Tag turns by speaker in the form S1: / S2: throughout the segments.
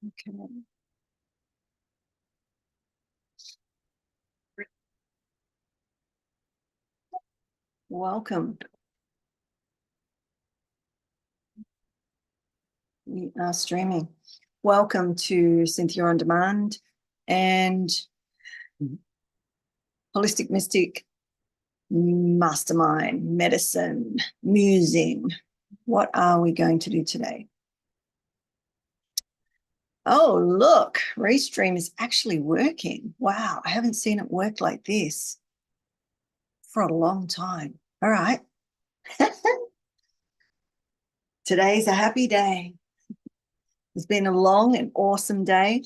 S1: Okay. Welcome. We are streaming. Welcome to Cynthia on Demand and Holistic Mystic Mastermind, Medicine, Musing. What are we going to do today? Oh, look, Restream is actually working. Wow, I haven't seen it work like this for a long time. All right. Today's a happy day. It's been a long and awesome day.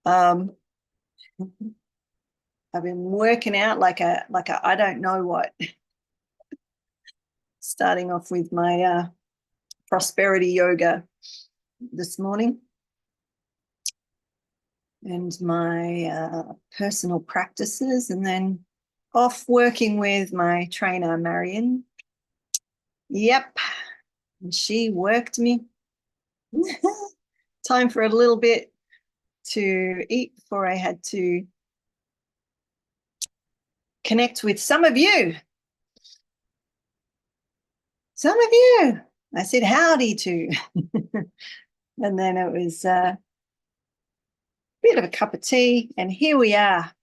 S1: I've been working out like a I don't know what. Starting off with my prosperity yoga this morning and my personal practices, and then off working with my trainer, Marion. Yep, and she worked me. Time for a little bit to eat before I had to connect with some of you. Some of you. I said howdy to. And then it was a bit of a cup of tea, and here we are.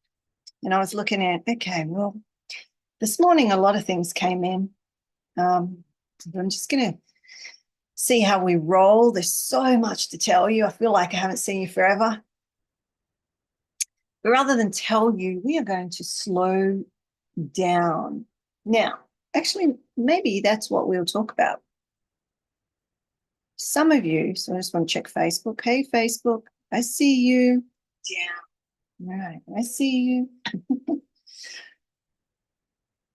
S1: And I was looking at, okay, well, this morning a lot of things came in. I'm just going to see how we roll. There's so much to tell you. I feel like I haven't seen you forever. But rather than tell you, we are going to slow down. Now, actually, maybe that's what we'll talk about. Some of you, so I just want to check Facebook. Hey, Facebook, I see you. Yeah. All right, I see you.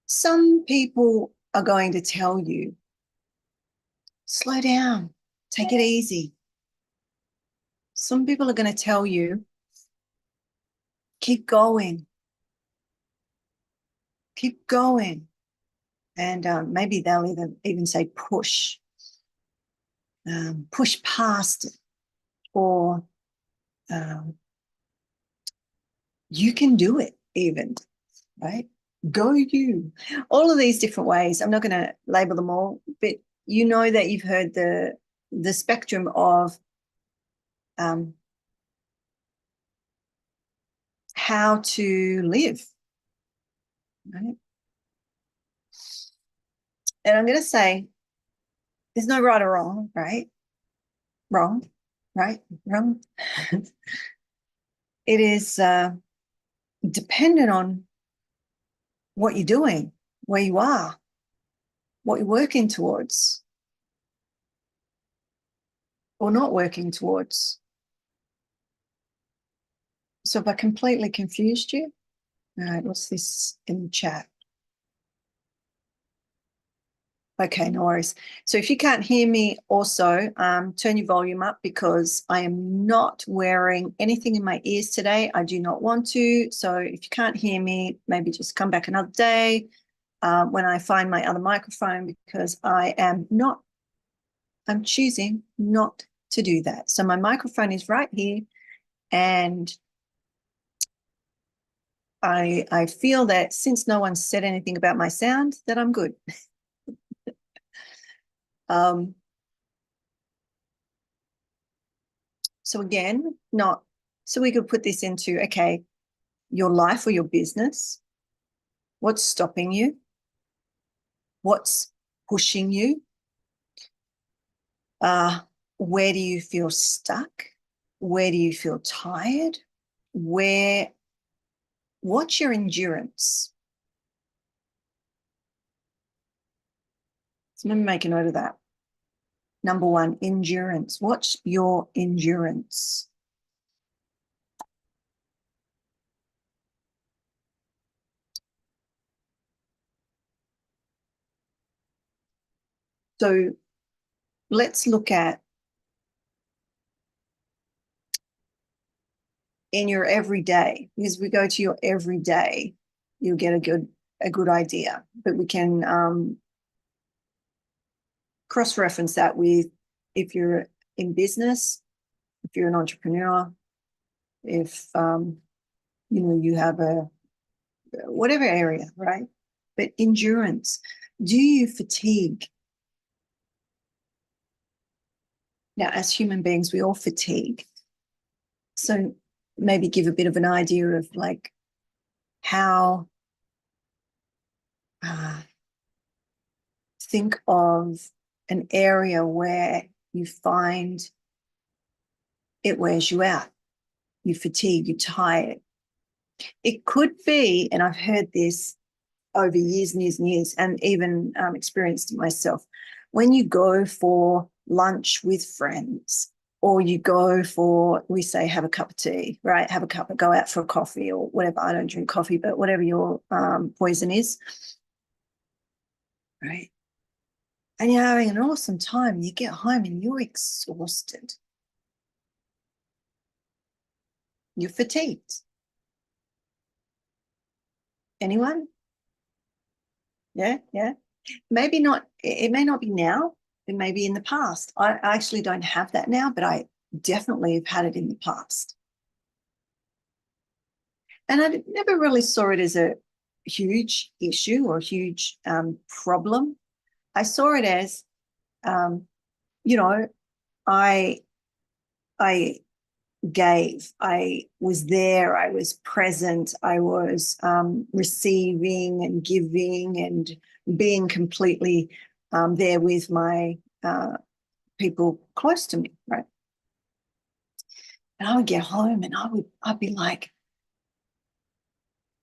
S1: Some people are going to tell you, slow down, take it easy. Some people are going to tell you, keep going. Keep going. And maybe they'll even say push. Push past it. Or you can do it even, right? Go you. All of these different ways. I'm not going to label them all, but you know that you've heard the spectrum of how to live, right? And I'm going to say there's no right or wrong, right? Wrong, right? Wrong. It is dependent on what you're doing, where you are, what you're working towards or not working towards. So if I completely confused you, all right, what's this in the chat? Okay, no worries. So if you can't hear me also, turn your volume up because I am not wearing anything in my ears today. I do not want to. So if you can't hear me, maybe just come back another day when I find my other microphone, because I'm choosing not to do that. So my microphone is right here, and I feel that since no one said anything about my sound, that I'm good. So again, so we could put this into, okay, your life or your business. What's stopping you? What's pushing you? Where do you feel stuck? Where do you feel tired? What's your endurance? So let me make a note of that. Number one, endurance. What's your endurance? So let's look at in your everyday, because we go to your everyday, you'll get a good idea. But we can cross-reference that with if you're in business, if you're an entrepreneur, if, you have whatever area, right? But endurance, do you fatigue? Now, as human beings, we all fatigue. So maybe give a bit of an idea of like how, think of an area where you find it wears you out, you fatigue, you're tired. It could be, and I've heard this over years and years and years, and even experienced it myself, when you go for lunch with friends, or you go for, we say, have a cup of tea, right? Go out for a coffee or whatever. I don't drink coffee, but whatever your poison is, right? And you're having an awesome time. You get home and you're exhausted. You're fatigued. Anyone? Yeah. Maybe not. It may not be now. It may be in the past. I actually don't have that now, but I definitely have had it in the past. And I never really saw it as a huge issue or huge problem. I saw it as, you know, I gave, I was there, I was present, I was receiving and giving and being completely there with my people close to me, right? And I would get home and I'd be like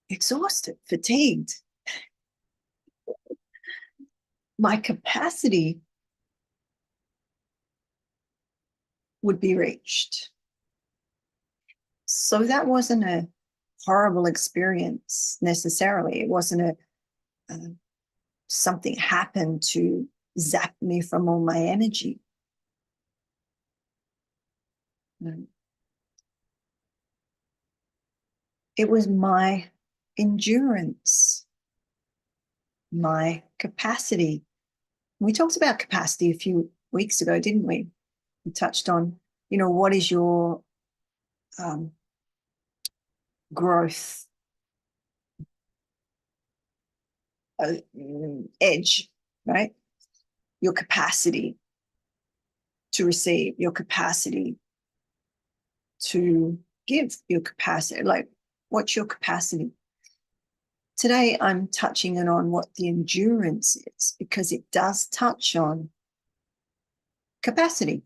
S1: exhausted, fatigued. My capacity would be reached. So that wasn't a horrible experience necessarily. It wasn't something happened to zap me from all my energy. It was my endurance, my capacity. We talked about capacity a few weeks ago, didn't we? We touched on, what is your growth edge, right? Your capacity to receive, your capacity to give, your capacity, like what's your capacity? Today, I'm touching on what the endurance is, because it does touch on capacity,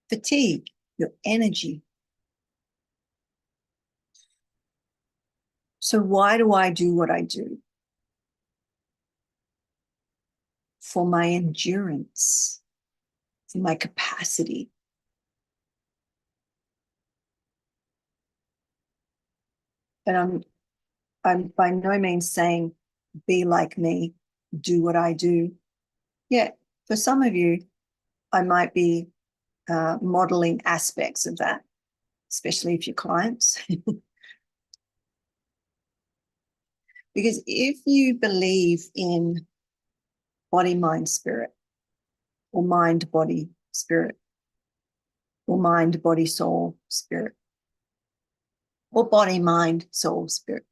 S1: fatigue, your energy. So why do I do what I do? For my endurance, for my capacity. And I'm by no means saying be like me, do what I do. Yeah, for some of you, I might be modeling aspects of that, especially if you're clients. Because if you believe in body, mind, spirit, or mind, body, spirit, or mind, body, soul, spirit, or body, mind, soul, spirit,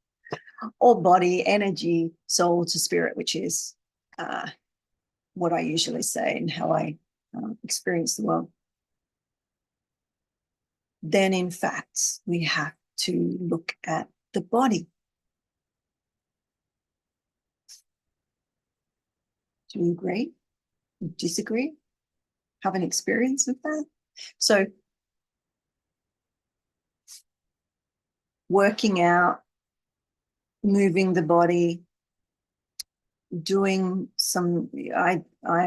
S1: or body, energy, soul to spirit, which is what I usually say and how I experience the world, then in fact, we have to look at the body. Do you agree? Disagree? Have an experience of that? So working out, moving the body, doing some, I'm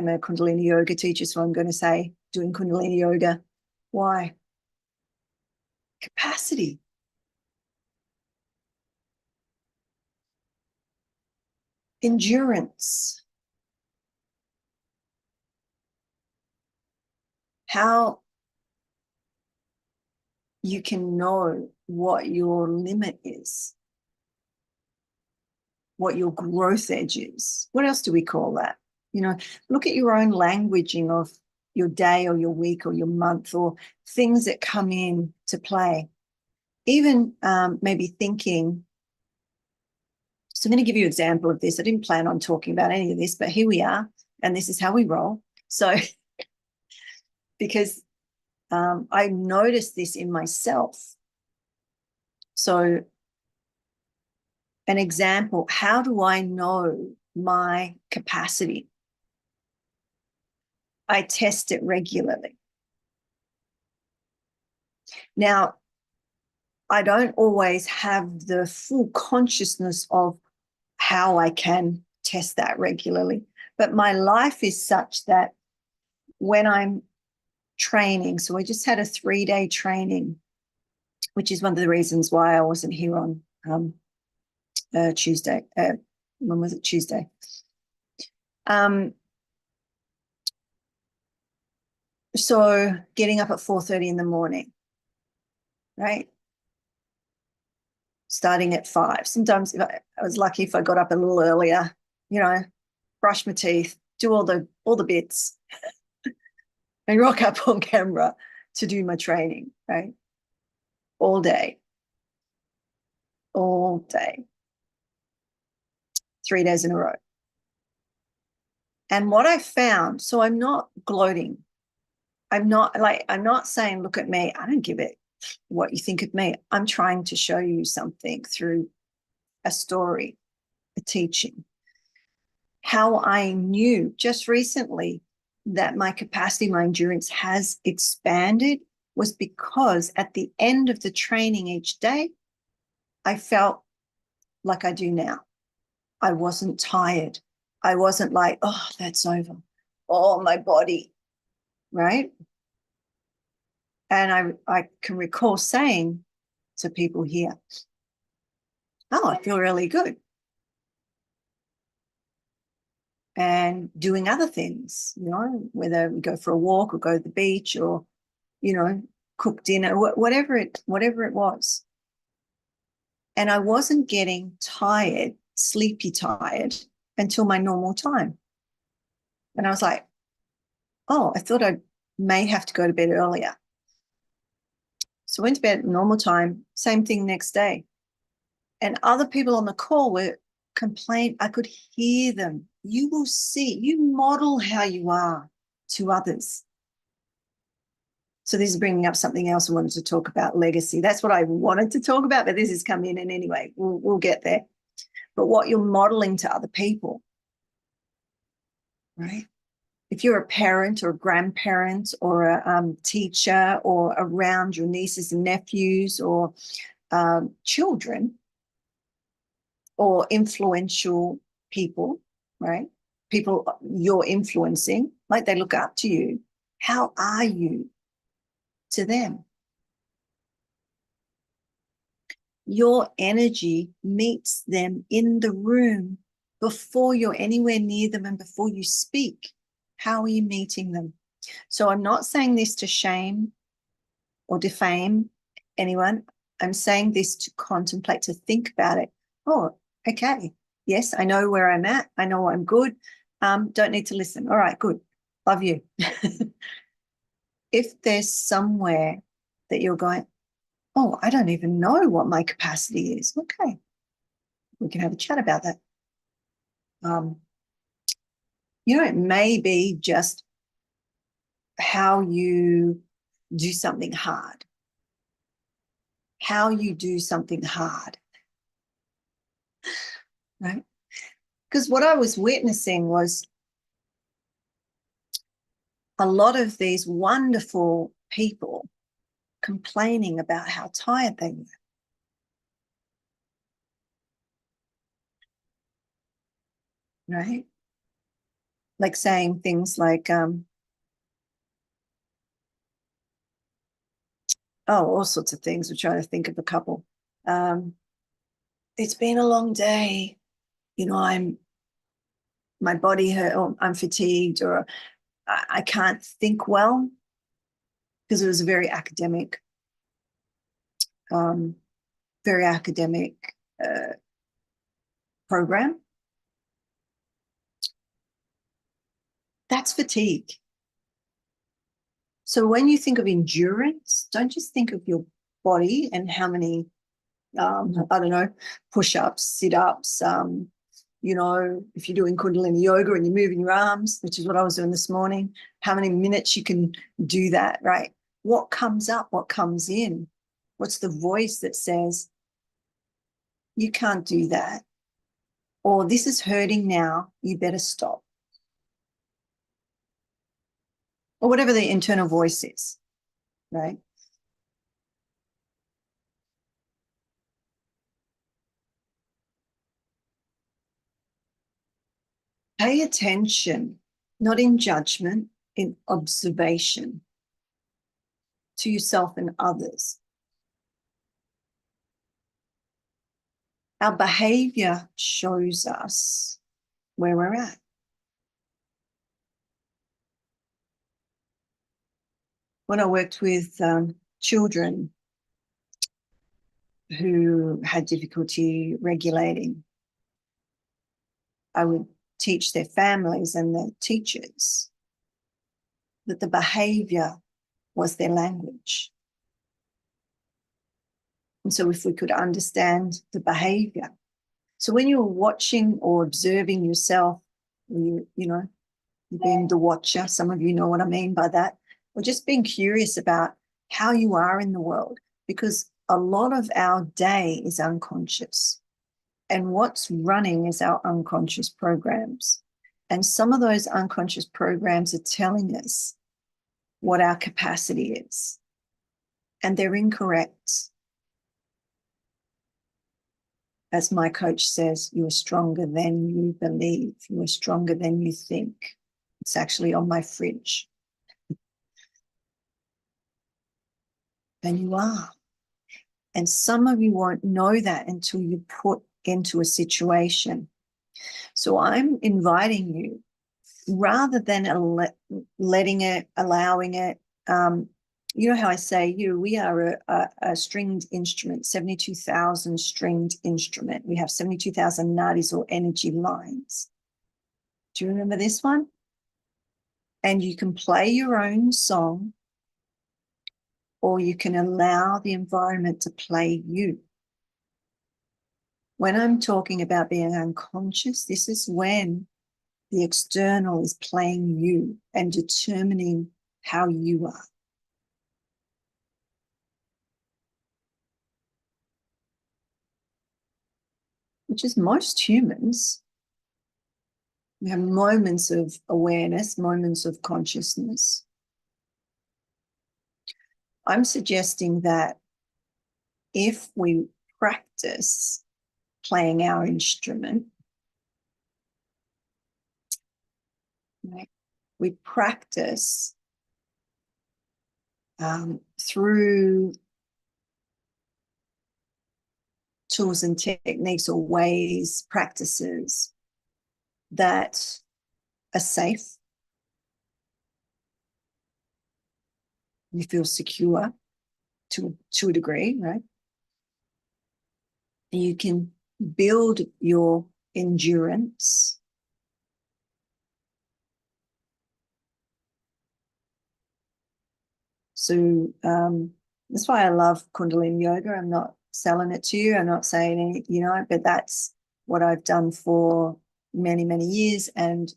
S1: a Kundalini yoga teacher, so I'm going to say doing Kundalini yoga. Why? Capacity. Endurance. How you can know what your limit is, what your growth edge is. What else do we call that? Look at your own languaging of your day or your week or your month, or things that come in to play. Even maybe thinking. So I'm going to give you an example of this. I didn't plan on talking about any of this, but here we are, and this is how we roll. So because I noticed this in myself. So an example, how do I know my capacity? I test it regularly. Now, I don't always have the full consciousness of how I can test that regularly, but my life is such that when I'm training, so I just had a 3-day training, which is one of the reasons why I wasn't here on Tuesday. When was it? Tuesday. So getting up at 4:30 in the morning, right? Starting at 5. Sometimes if I was lucky if I got up a little earlier, brush my teeth, do all the bits, and rock up on camera to do my training, right? All day. 3 days in a row. And what I found, so I'm not gloating. I'm not saying, look at me. I don't give it what you think of me. I'm trying to show you something through a story, a teaching. How I knew just recently that my capacity, my endurance has expanded was because at the end of the training each day, I felt like I do now. I wasn't tired. I wasn't like, oh, that's over. Oh, my body, right? And I can recall saying to people here, oh, I feel really good. And doing other things, whether we go for a walk or go to the beach or, cook dinner, whatever it was. And I wasn't getting tired, sleepy tired until my normal time. And I was like, oh, I thought I may have to go to bed earlier. So I went to bed at normal time, same thing next day. And other people on the call were complaining. I could hear them. You will see, you model how you are to others. So this is bringing up something else I wanted to talk about, legacy. That's what I wanted to talk about, but this has come in, and anyway, we'll get there. But what you're modeling to other people, right? If you're a parent or a grandparent or a teacher or around your nieces and nephews or children or influential people, right? People you're influencing, like they look up to you. How are you to them? Your energy meets them in the room before you're anywhere near them and before you speak. How are you meeting them? So I'm not saying this to shame or defame anyone. I'm saying this to contemplate, to think about it. Oh, okay. Yes, I know where I'm at. I know I'm good. Don't need to listen. All right, good. Love you. If there's somewhere that you're going, oh, I don't even know what my capacity is. Okay. We can have a chat about that. It may be just how you do something hard. How you do something hard. Right? Because what I was witnessing was a lot of these wonderful people complaining about how tired they were. Right? Like saying things like, all sorts of things. We're trying to think of a couple. It's been a long day. My body hurt, or I'm fatigued, or I can't think well, because it was a very academic program. That's fatigue. So when you think of endurance, don't just think of your body and how many, I don't know, push-ups, sit-ups, if you're doing Kundalini yoga and you're moving your arms, which is what I was doing this morning, how many minutes you can do that, right? What comes up, what comes in? What's the voice that says, you can't do that? Or this is hurting now, you better stop. Or whatever the internal voice is, right? Pay attention, not in judgment, in observation to yourself and others. Our behavior shows us where we're at. When I worked with children who had difficulty regulating, I would teach their families and their teachers that the behavior was their language. And so if we could understand the behavior. So when you're watching or observing yourself, you're being the watcher, some of you know what I mean by that, or just being curious about how you are in the world, because a lot of our day is unconscious. And what's running is our unconscious programs. And some of those unconscious programs are telling us what our capacity is. And they're incorrect. As my coach says, you are stronger than you believe. You are stronger than you think. It's actually on my fridge. And you are. And some of you won't know that until you put into a situation. So I'm inviting you, rather than letting it, allowing it, you know how I say, we are a stringed instrument, 72,000 stringed instrument. We have 72,000 nadis or energy lines. Do you remember this one? And you can play your own song, or you can allow the environment to play you. When I'm talking about being unconscious, this is when the external is playing you and determining how you are. Which is most humans. We have moments of awareness, moments of consciousness. I'm suggesting that if we practice playing our instrument, right, we practice through tools and techniques or ways, practices that are safe. You feel secure to a degree, right? You can build your endurance. So that's why I love Kundalini yoga. I'm not selling it to you. I'm not saying any, but that's what I've done for many, many years. And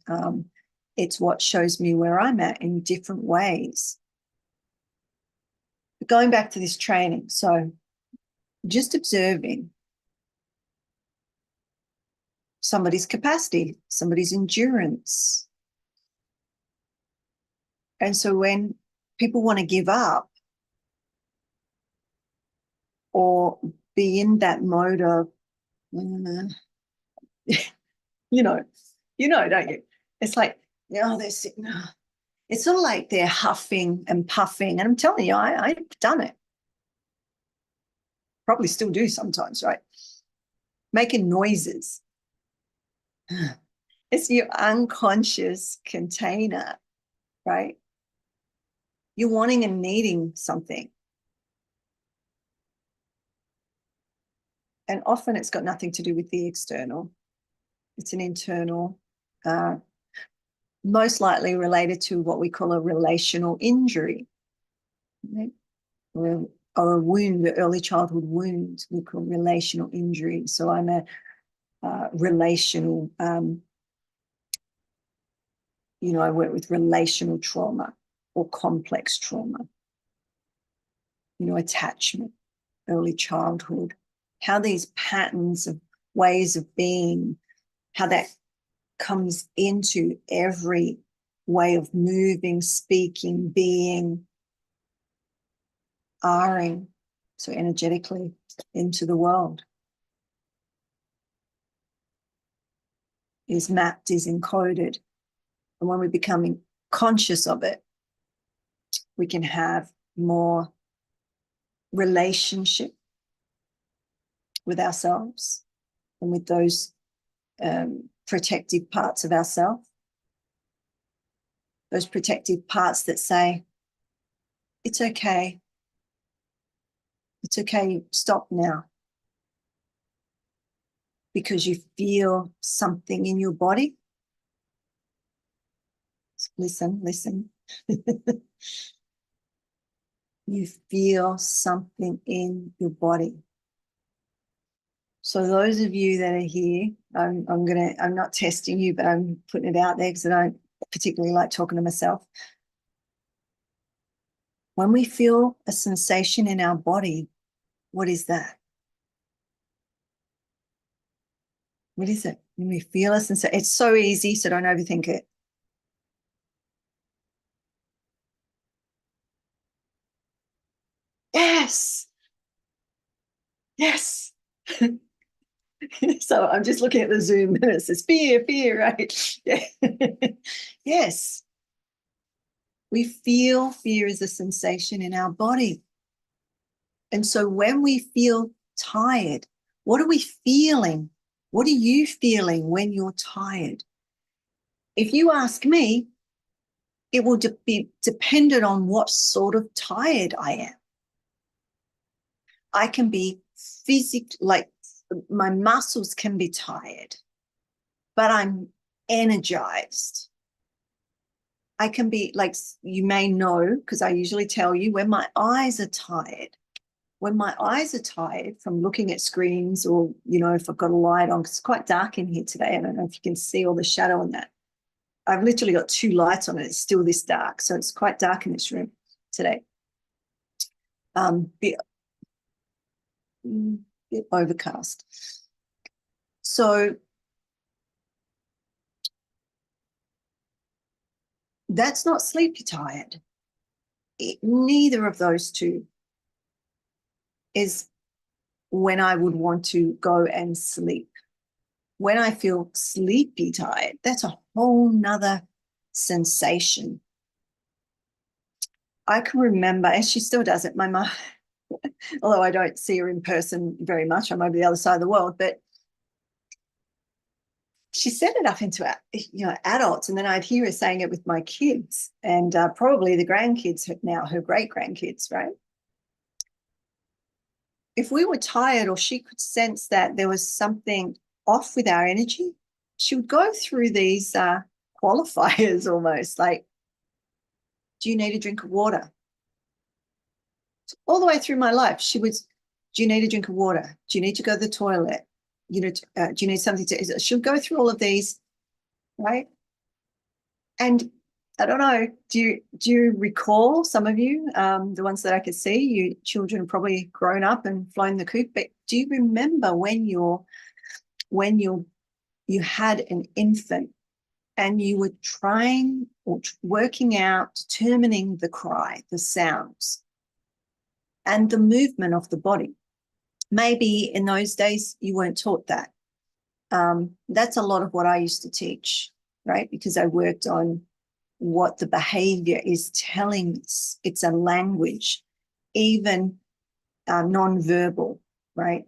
S1: it's what shows me where I'm at in different ways. But going back to this training, so just observing somebody's capacity, somebody's endurance. And so when people want to give up or be in that mode of, don't you? It's like, they're sitting, it's sort of like they're huffing and puffing. And I'm telling you, I've done it. Probably still do sometimes, right? Making noises. It's your unconscious container, right? You're wanting and needing something. And often it's got nothing to do with the external. It's an internal, most likely related to what we call a relational injury. right? Or a wound, an early childhood wound, we call relational injury. So I'm a relational, I work with relational trauma or complex trauma, attachment, early childhood, how these patterns of ways of being, how that comes into every way of moving, speaking, being, are-ing, so energetically into the world, is mapped, is encoded. And when we're becoming conscious of it, we can have more relationship with ourselves and with those protective parts of ourselves, those protective parts that say, it's okay, stop now, because you feel something in your body. Listen. You feel something in your body. So those of you that are here, I'm not testing you, but I'm putting it out there because I don't particularly like talking to myself. When we feel a sensation in our body, what is that? What is it? When we feel a sensation, it's so easy, so don't overthink it. Yes. So I'm just looking at the Zoom and it says fear, right? Yeah. Yes. We feel fear is a sensation in our body. And so when we feel tired, what are we feeling? What are you feeling when you're tired? If you ask me, it will be dependent on what sort of tired I am. I can be like my muscles can be tired, but I'm energized. I can be like, you may know, because I usually tell you, when my eyes are tired, from looking at screens, or, if I've got a light on, because it's quite dark in here today. I don't know if you can see all the shadow on that. I've literally got 2 lights on it. It's still this dark. So it's quite dark in this room today. Bit overcast. So that's not sleepy tired. Neither of those two is when I would want to go and sleep. When I feel sleepy tired, that's a whole nother sensation. I can remember, and she still does it, my mum, although I don't see her in person very much, I'm over the other side of the world, but she set it up into, adults, and then I'd hear her saying it with my kids, and probably the grandkids now, her great-grandkids, right? If we were tired, or she could sense that there was something off with our energy, she would go through these qualifiers almost, like, do you need a drink of water? All the way through my life, she was, do you need a drink of water? Do you need to go to the toilet? Do you need something to, she'll go through all of these, right? And I don't know, do you recall, some of you, the ones that I could see, you children have probably grown up and flown the coop, but do you remember when you had an infant and you were trying or working out, determining the cry, the sounds, and the movement of the body? Maybe in those days you weren't taught that. That's a lot of what I used to teach, right? Because I worked on what the behavior is telling us. It's a language, even non-verbal, right?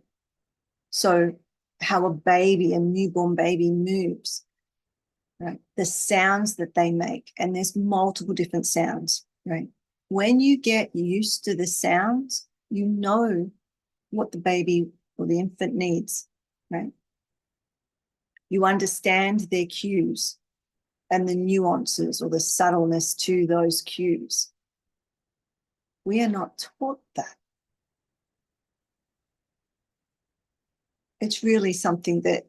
S1: So how a newborn baby moves, right? The sounds that they make, and there's multiple different sounds, right? When you get used to the sounds, you know what the baby or the infant needs, right? You understand their cues and the nuances or the subtleness to those cues. We are not taught that. It's really something that,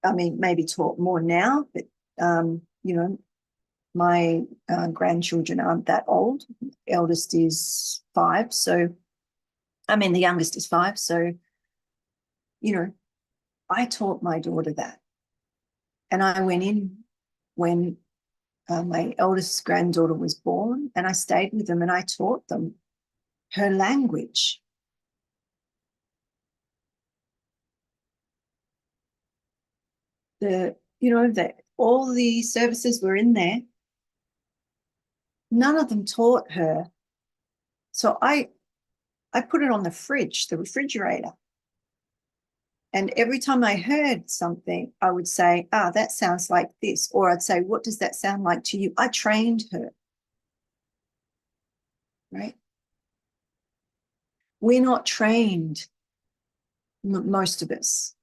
S1: I mean, maybe taught more now, but, you know, my grandchildren aren't that old. Eldest is 5. So, I mean, the youngest is 5. So, you know, I taught my daughter that. And I went in when my eldest granddaughter was born, and I stayed with them and I taught them her language. All the services were in there. None of them taught her. So I put it on the fridge, the refrigerator. And every time I heard something, I would say, that sounds like this. Or I'd say, what does that sound like to you? I trained her, right? We're not trained, most of us.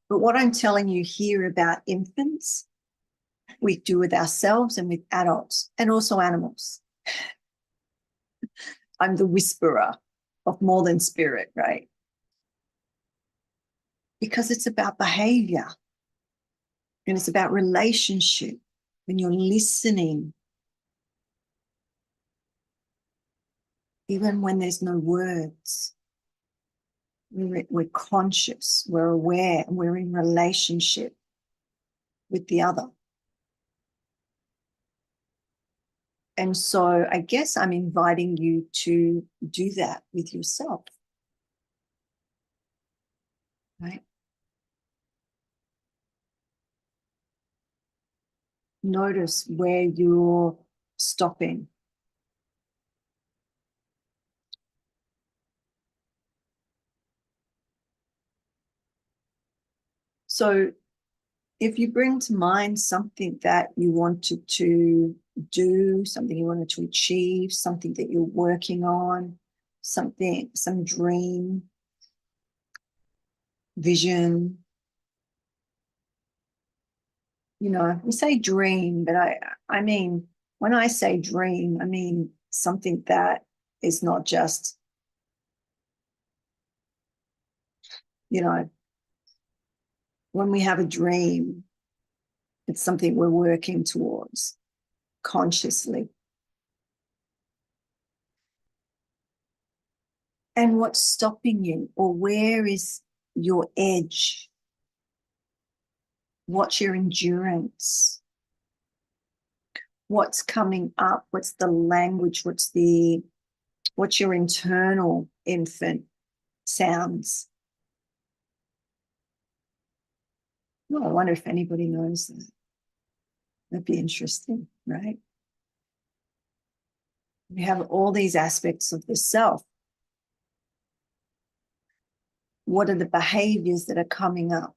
S1: But what I'm telling you here about infants, we do with ourselves and with adults and also animals. I'm the whisperer of more than spirit, right? Because it's about behavior and it's about relationship. When you're listening, even when there's no words, we're conscious, we're aware, and we're in relationship with the other. And so I guess I'm inviting you to do that with yourself, right? Notice where you're stopping. So if you bring to mind something that you wanted to do, something you wanted to achieve, something that you're working on, some dream, vision, we say dream, but I mean, when I say dream, I mean something that is not just, when we have a dream, it's something we're working towards consciously. And what's stopping you, or where is your edge? What's your endurance? What's coming up? What's the language? What's your internal infant sounds? Well, I wonder if anybody knows that. That'd be interesting, right? We have all these aspects of the self. What are the behaviors that are coming up?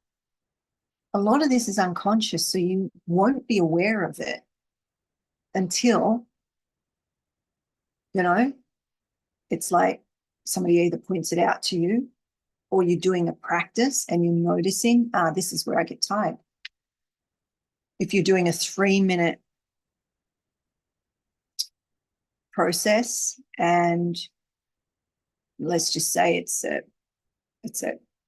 S1: A lot of this is unconscious, so you won't be aware of it until, it's like somebody either points it out to you or you're doing a practice and you're noticing, this is where I get tired. If you're doing a 3-minute process and let's just say it's a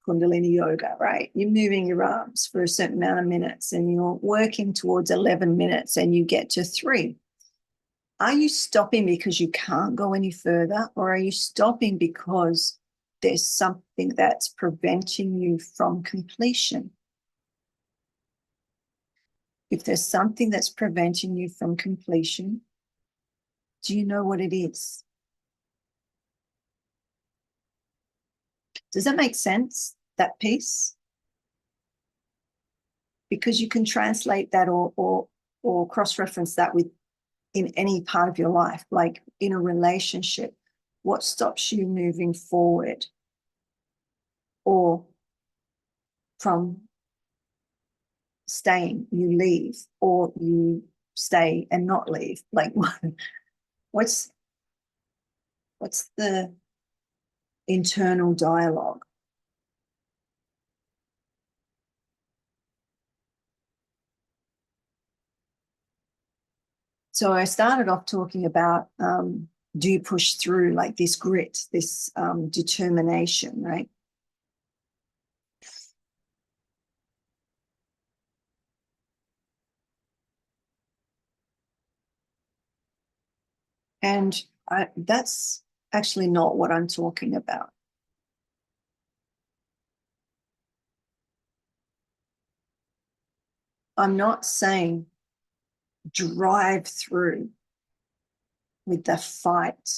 S1: Kundalini yoga, right? You're moving your arms for a certain amount of minutes and you're working towards 11 minutes and you get to 3. Are you stopping because you can't go any further, or are you stopping because there's something that's preventing you from completion? If there's something that's preventing you from completion, do you know what it is? Does that make sense, that piece? Because you can translate that or cross-reference that with in any part of your life, like in a relationship. What stops you moving forward or from staying? You leave or you stay and not leave. Like what's the internal dialogue? So I started off talking about, do you push through, like this grit, this determination, right? And that's actually not what I'm talking about. I'm not saying drive through with the fight.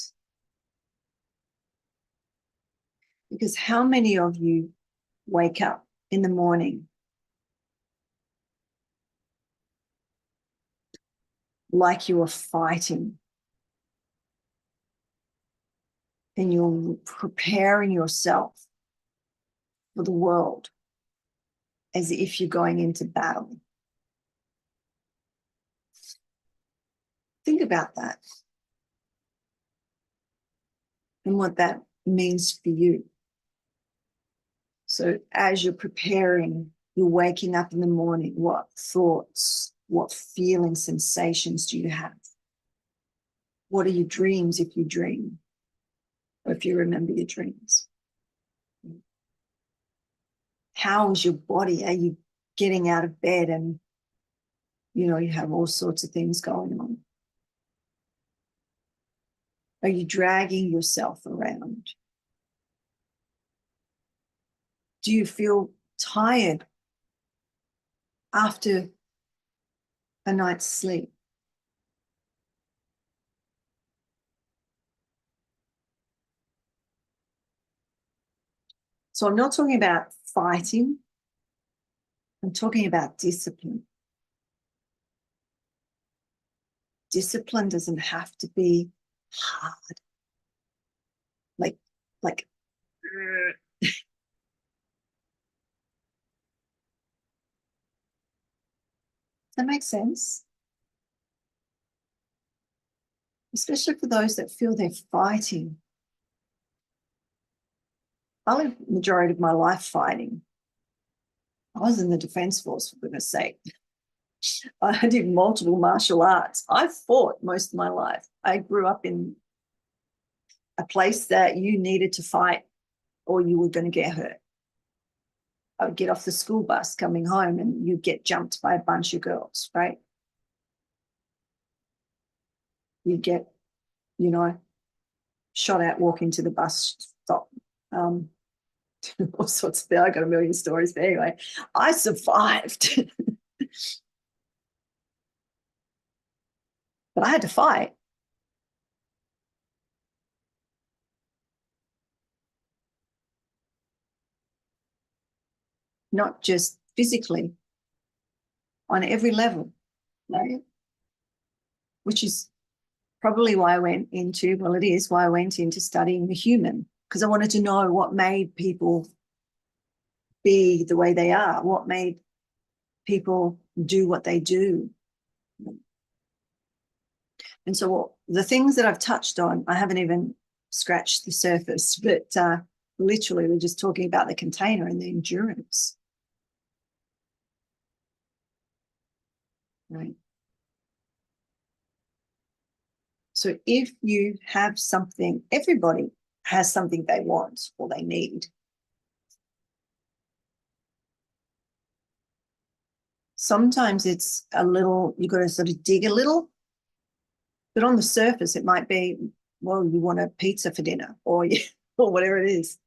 S1: Because how many of you wake up in the morning like you are fighting and you're preparing yourself for the world as if you're going into battle? Think about that and what that means for you. So as you're preparing, you're waking up in the morning, what thoughts, what feeling, sensations do you have? What are your dreams if you dream, or if you remember your dreams? How is your body? Are you getting out of bed and, you have all sorts of things going on? Are you dragging yourself around? Do you feel tired after a night's sleep? So I'm not talking about fighting. I'm talking about discipline. Discipline doesn't have to be hard. Like, does that make sense? Especially for those that feel they're fighting. I lived the majority of my life fighting. I was in the Defence Force, for goodness sake. I did multiple martial arts. I fought most of my life. I grew up in a place that you needed to fight or you were going to get hurt. I would get off the school bus coming home and you'd get jumped by a bunch of girls, right? You'd get, shot at walking to the bus stop. All sorts of things. I got a million stories, but anyway, I survived. But I had to fight. Not just physically, on every level, right? Which is probably why I went into, well, it is why I went into studying the human, because I wanted to know what made people be the way they are, what made people do what they do. And so the things that I've touched on, I haven't even scratched the surface, but literally we're just talking about the container and the endurance. Right. So if you have something, everybody has something they want or they need. Sometimes it's a little, you've got to sort of dig a little, but on the surface, it might be, well, you want a pizza for dinner or whatever it is.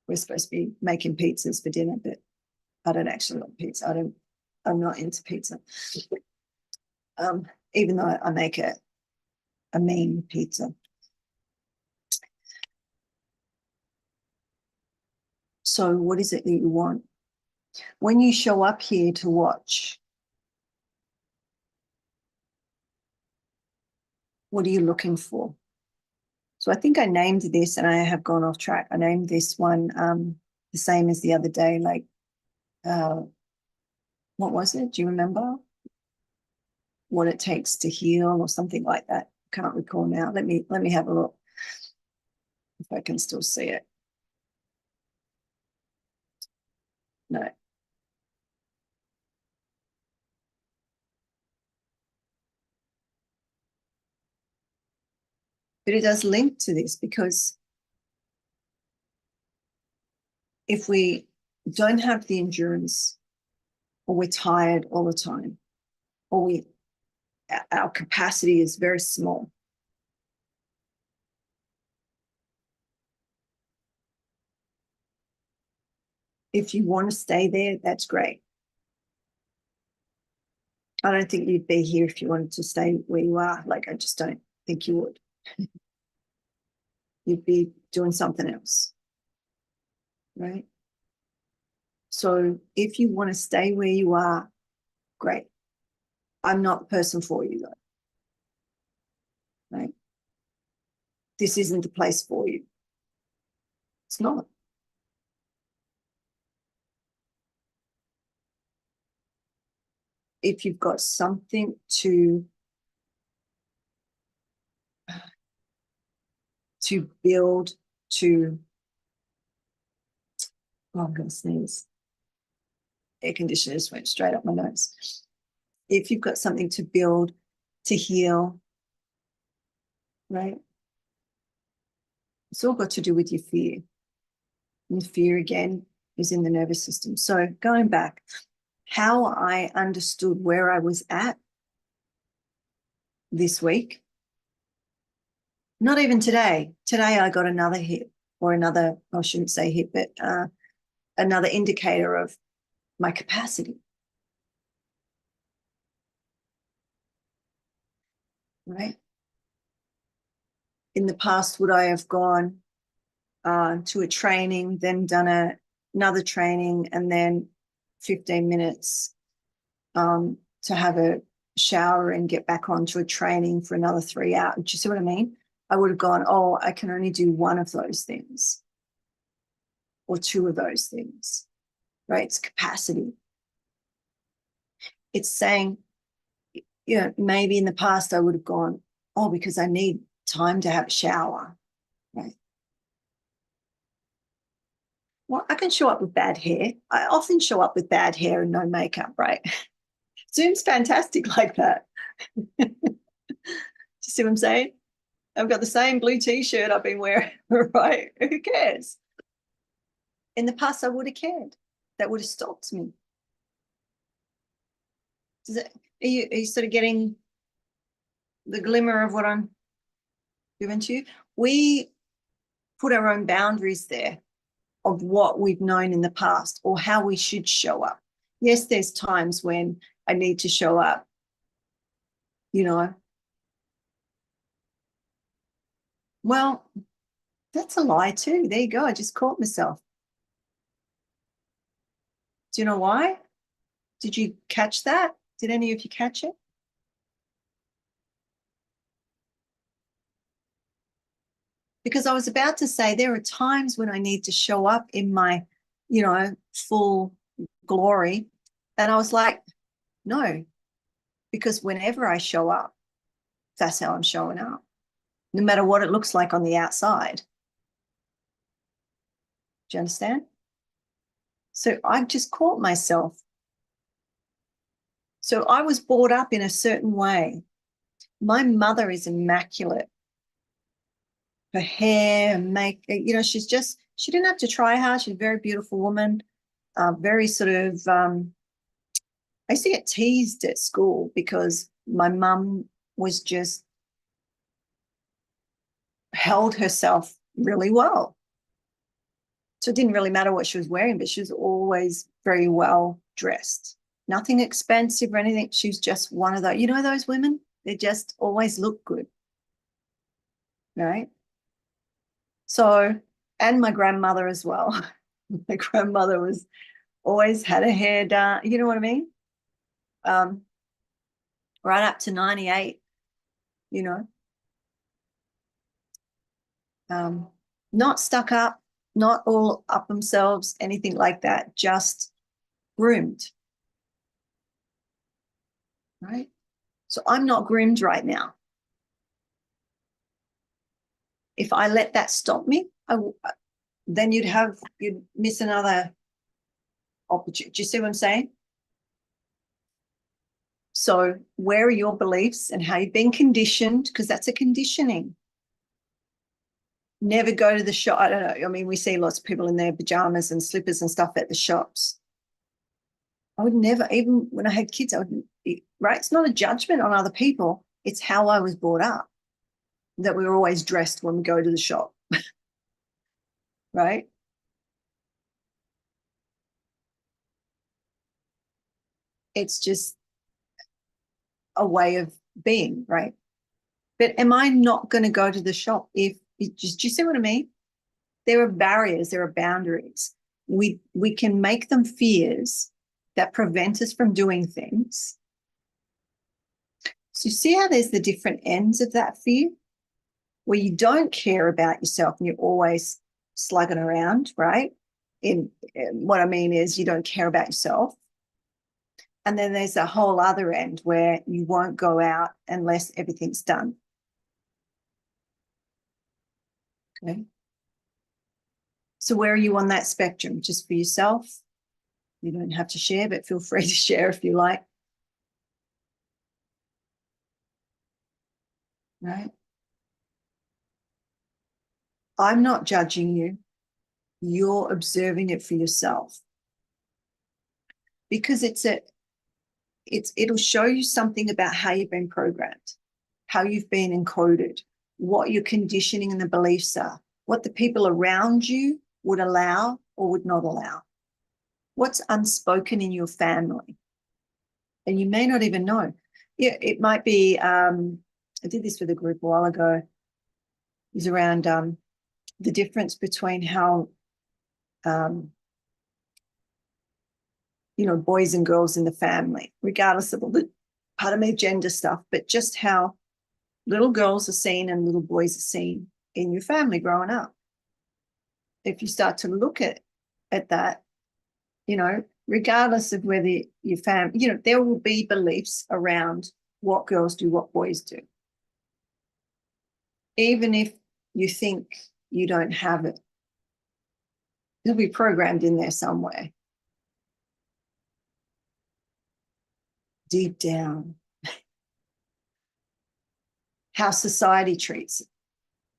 S1: We're supposed to be making pizzas for dinner, but I don't actually like pizza. I'm not into pizza. Even though I make a mean pizza. So what is it that you want? When you show up here to watch, what are you looking for? So I think I named this, and I have gone off track. I named this one the same as the other day, like, what was it? Do you remember? What it takes to heal or something like that. Can't recall now. Let me have a look if I can still see it. No. But it does link to this, because if we don't have the endurance, or we're tired all the time, or our capacity is very small, if you want to stay there, that's great. I don't think you'd be here if you wanted to stay where you are. Like, I just don't think you would. You'd be doing something else, right? So if you want to stay where you are, great. I'm not the person for you, though, right? This isn't the place for you. It's not. If you've got something to build, I'm going to sneeze. Air conditioner just went straight up my nose. If you've got something to build, to heal, right? It's all got to do with your fear. And fear, again, is in the nervous system. So going back, how I understood where I was at this week, not even today. Today I got another hit, or another, I shouldn't say hit, but another indicator of my capacity. Right? In the past, would I have gone to a training, then done another training, and then 15 minutes to have a shower and get back onto a training for another 3 hours? Do you see what I mean? I would have gone, oh, I can only do one of those things, or two of those things, right? It's capacity. It's saying, you know, maybe in the past I would have gone, oh, because I need time to have a shower, right? Well, I can show up with bad hair. I often show up with bad hair and no makeup, right? Zoom's fantastic like that. Do you see what I'm saying? I've got the same blue t-shirt I've been wearing, right? Who cares? In the past, I would have cared. That would have stopped me. Are you sort of getting the glimmer of what I'm giving to you? We put our own boundaries there of what we've known in the past, or how we should show up. Yes, there's times when I need to show up, you know. Well, that's a lie too. There you go. I just caught myself. Do you know why? Did you catch that? Did any of you catch it? Because I was about to say there are times when I need to show up in my, you know, full glory. And I was like, no, because whenever I show up, that's how I'm showing up, no matter what it looks like on the outside. Do you understand? So I just caught myself. So I was brought up in a certain way. My mother is immaculate. Her hair, you know, she didn't have to try hard. She's a very beautiful woman, very sort of, I used to get teased at school because my mum was just held herself really well. So it didn't really matter what she was wearing, but she was always very well dressed. Nothing expensive or anything. She was just one of those, you know, those women, they just always look good, right? So, and my grandmother as well. My grandmother was always had her hair done, you know what I mean? Right up to 98, you know. Not stuck up, not all up themselves, anything like that, just groomed, right? So I'm not groomed right now. If I let that stop me, then you'd miss another opportunity. Do you see what I'm saying? So where are your beliefs and how you've been conditioned? Because that's a conditioning. never go to the shop. I don't know. I mean, we see lots of people in their pajamas and slippers and stuff at the shops. I would never, even when I had kids, I would, right? It's not a judgment on other people. It's how I was brought up, that we were always dressed when we go to the shop, right? It's just a way of being, right? But am I not going to go to the shop if, do you see what I mean? There are barriers, there are boundaries. We can make them fears that prevent us from doing things. So you see how there's the different ends of that fear, where you don't care about yourself and you're always slugging around, right? In what I mean is you don't care about yourself. And then there's a whole other end where you won't go out unless everything's done. Okay. So where are you on that spectrum? Just for yourself? You don't have to share, but feel free to share if you like. Right? I'm not judging you. You're observing it for yourself. Because it'll show you something about how you've been programmed, how you've been encoded, what your conditioning and the beliefs are, what the people around you would allow or would not allow, what's unspoken in your family. And you may not even know. Yeah, it might be, I did this with a group a while ago. It was around the difference between how, boys and girls in the family, regardless of all the, pardon me, gender stuff, but just how little girls are seen and little boys are seen in your family growing up. If you start to look at that, regardless of whether your family, there will be beliefs around what girls do, what boys do. Even if you think you don't have it, it'll be programmed in there somewhere. Deep down. How society treats it.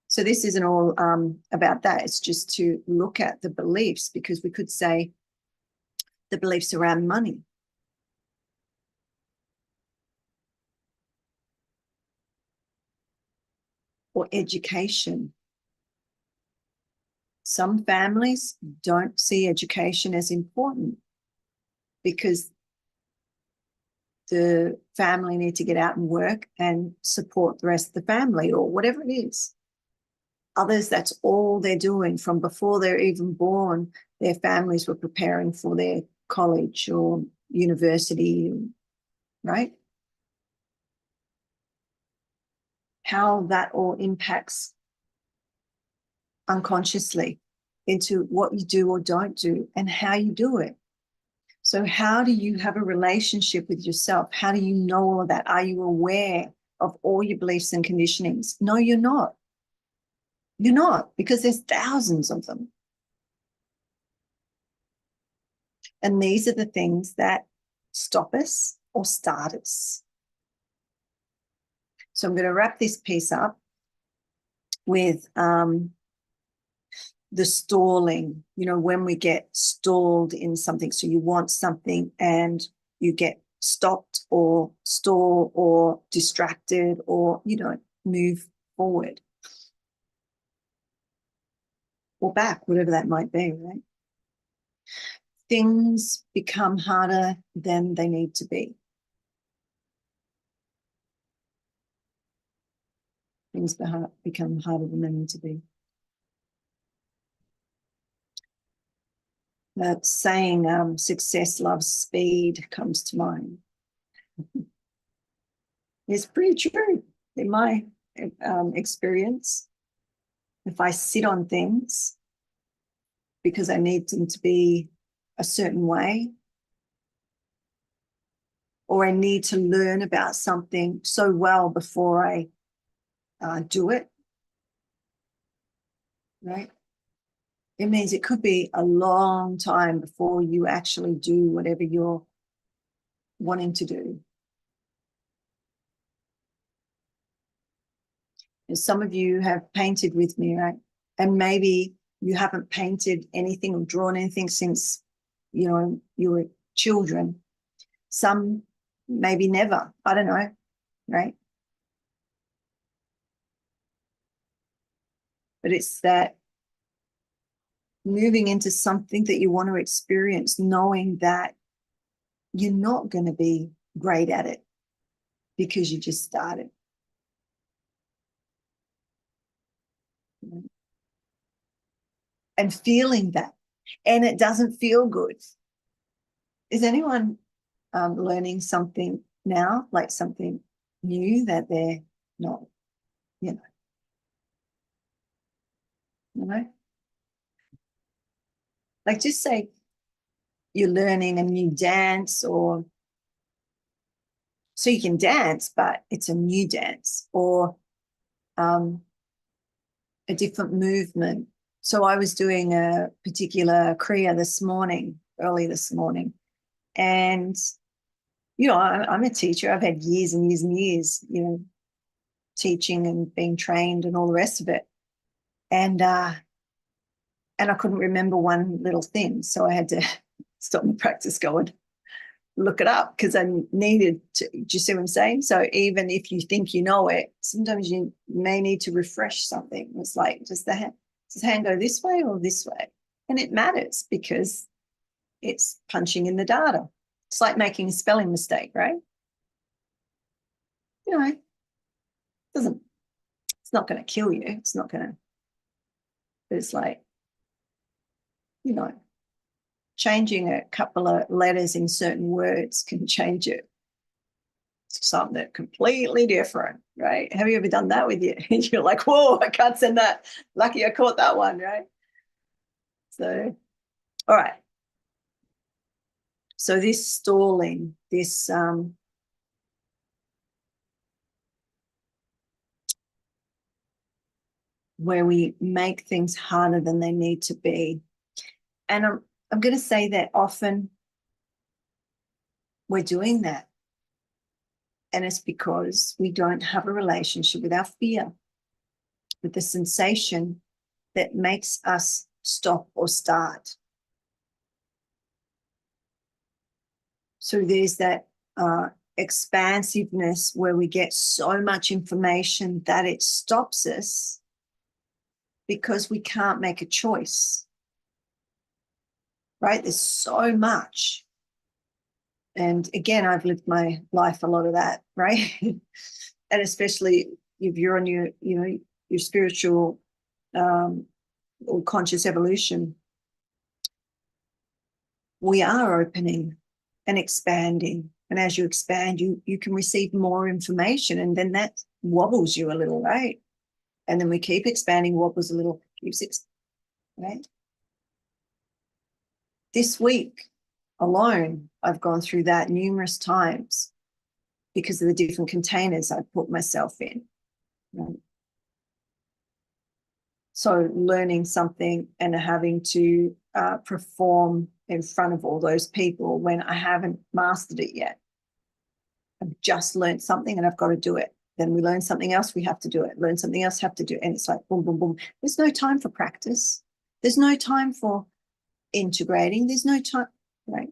S1: So this isn't all about that. It's just to look at the beliefs, because we could say the beliefs around money. Or education. Some families don't see education as important because the family need to get out and work and support the rest of the family or whatever it is. Others, that's all they're doing. From before they're even born, their families were preparing for their college or university, right? How that all impacts unconsciously into what you do or don't do and how you do it. So how do you have a relationship with yourself? How do you know all of that? Are you aware of all your beliefs and conditionings? No, you're not. You're not, because there's thousands of them. And these are the things that stop us or start us. So I'm going to wrap this piece up with the stalling, when we get stalled in something. So you want something and you get stopped or stall or distracted or you don't move forward or back, whatever that might be, right? Things become harder than they need to be. Things become harder than they need to be. That saying, success loves speed, comes to mind. It's pretty true in my experience. If I sit on things because I need them to be a certain way, or I need to learn about something so well before I do it, right? It means it could be a long time before you actually do whatever you're wanting to do. And some of you have painted with me, right? And maybe you haven't painted anything or drawn anything since, you were children. Some maybe never, I don't know, right? But it's that moving into something that you want to experience, knowing that you're not going to be great at it because you just started. And feeling that. And it doesn't feel good. Is anyone learning something now, like something new that they're not, you know? Like just say you're learning a new dance, or so you can dance, but it's a new dance, or a different movement. So I was doing a particular Kriya early this morning. And, I'm a teacher. I've had years and years and years, teaching and being trained and all the rest of it. And I couldn't remember one little thing. So I had to stop my practice, go and look it up, because I needed to. Do you see what I'm saying? So even if you think you know it, sometimes you may need to refresh something. It's like, does the hand go this way or this way? And it matters because it's punching in the data. It's like making a spelling mistake, right? It's not going to kill you. It's not going to, but it's like, changing a couple of letters in certain words can change it to something completely different, right? Have you ever done that with you? You're like, whoa, I can't send that. Lucky I caught that one, right? So, all right. So this stalling, this where we make things harder than they need to be. And I'm going to say that often we're doing that. And it's because we don't have a relationship with our fear, with the sensation that makes us stop or start. So there's that expansiveness where we get so much information that it stops us because we can't make a choice, right? There's so much. And again, I've lived my life a lot of that, right? And especially if you're on your spiritual or conscious evolution, we are opening and expanding. And as you expand, you can receive more information, and then that wobbles you a little, right? And then we keep expanding, wobbles a little, right? This week alone, I've gone through that numerous times because of the different containers I put myself in. Right? So learning something and having to perform in front of all those people when I haven't mastered it yet. I've just learned something and I've got to do it. Then we learn something else, we have to do it. Learn something else, have to do it. And it's like boom, boom, boom. There's no time for practice. There's no time for integrating. There's no time, right?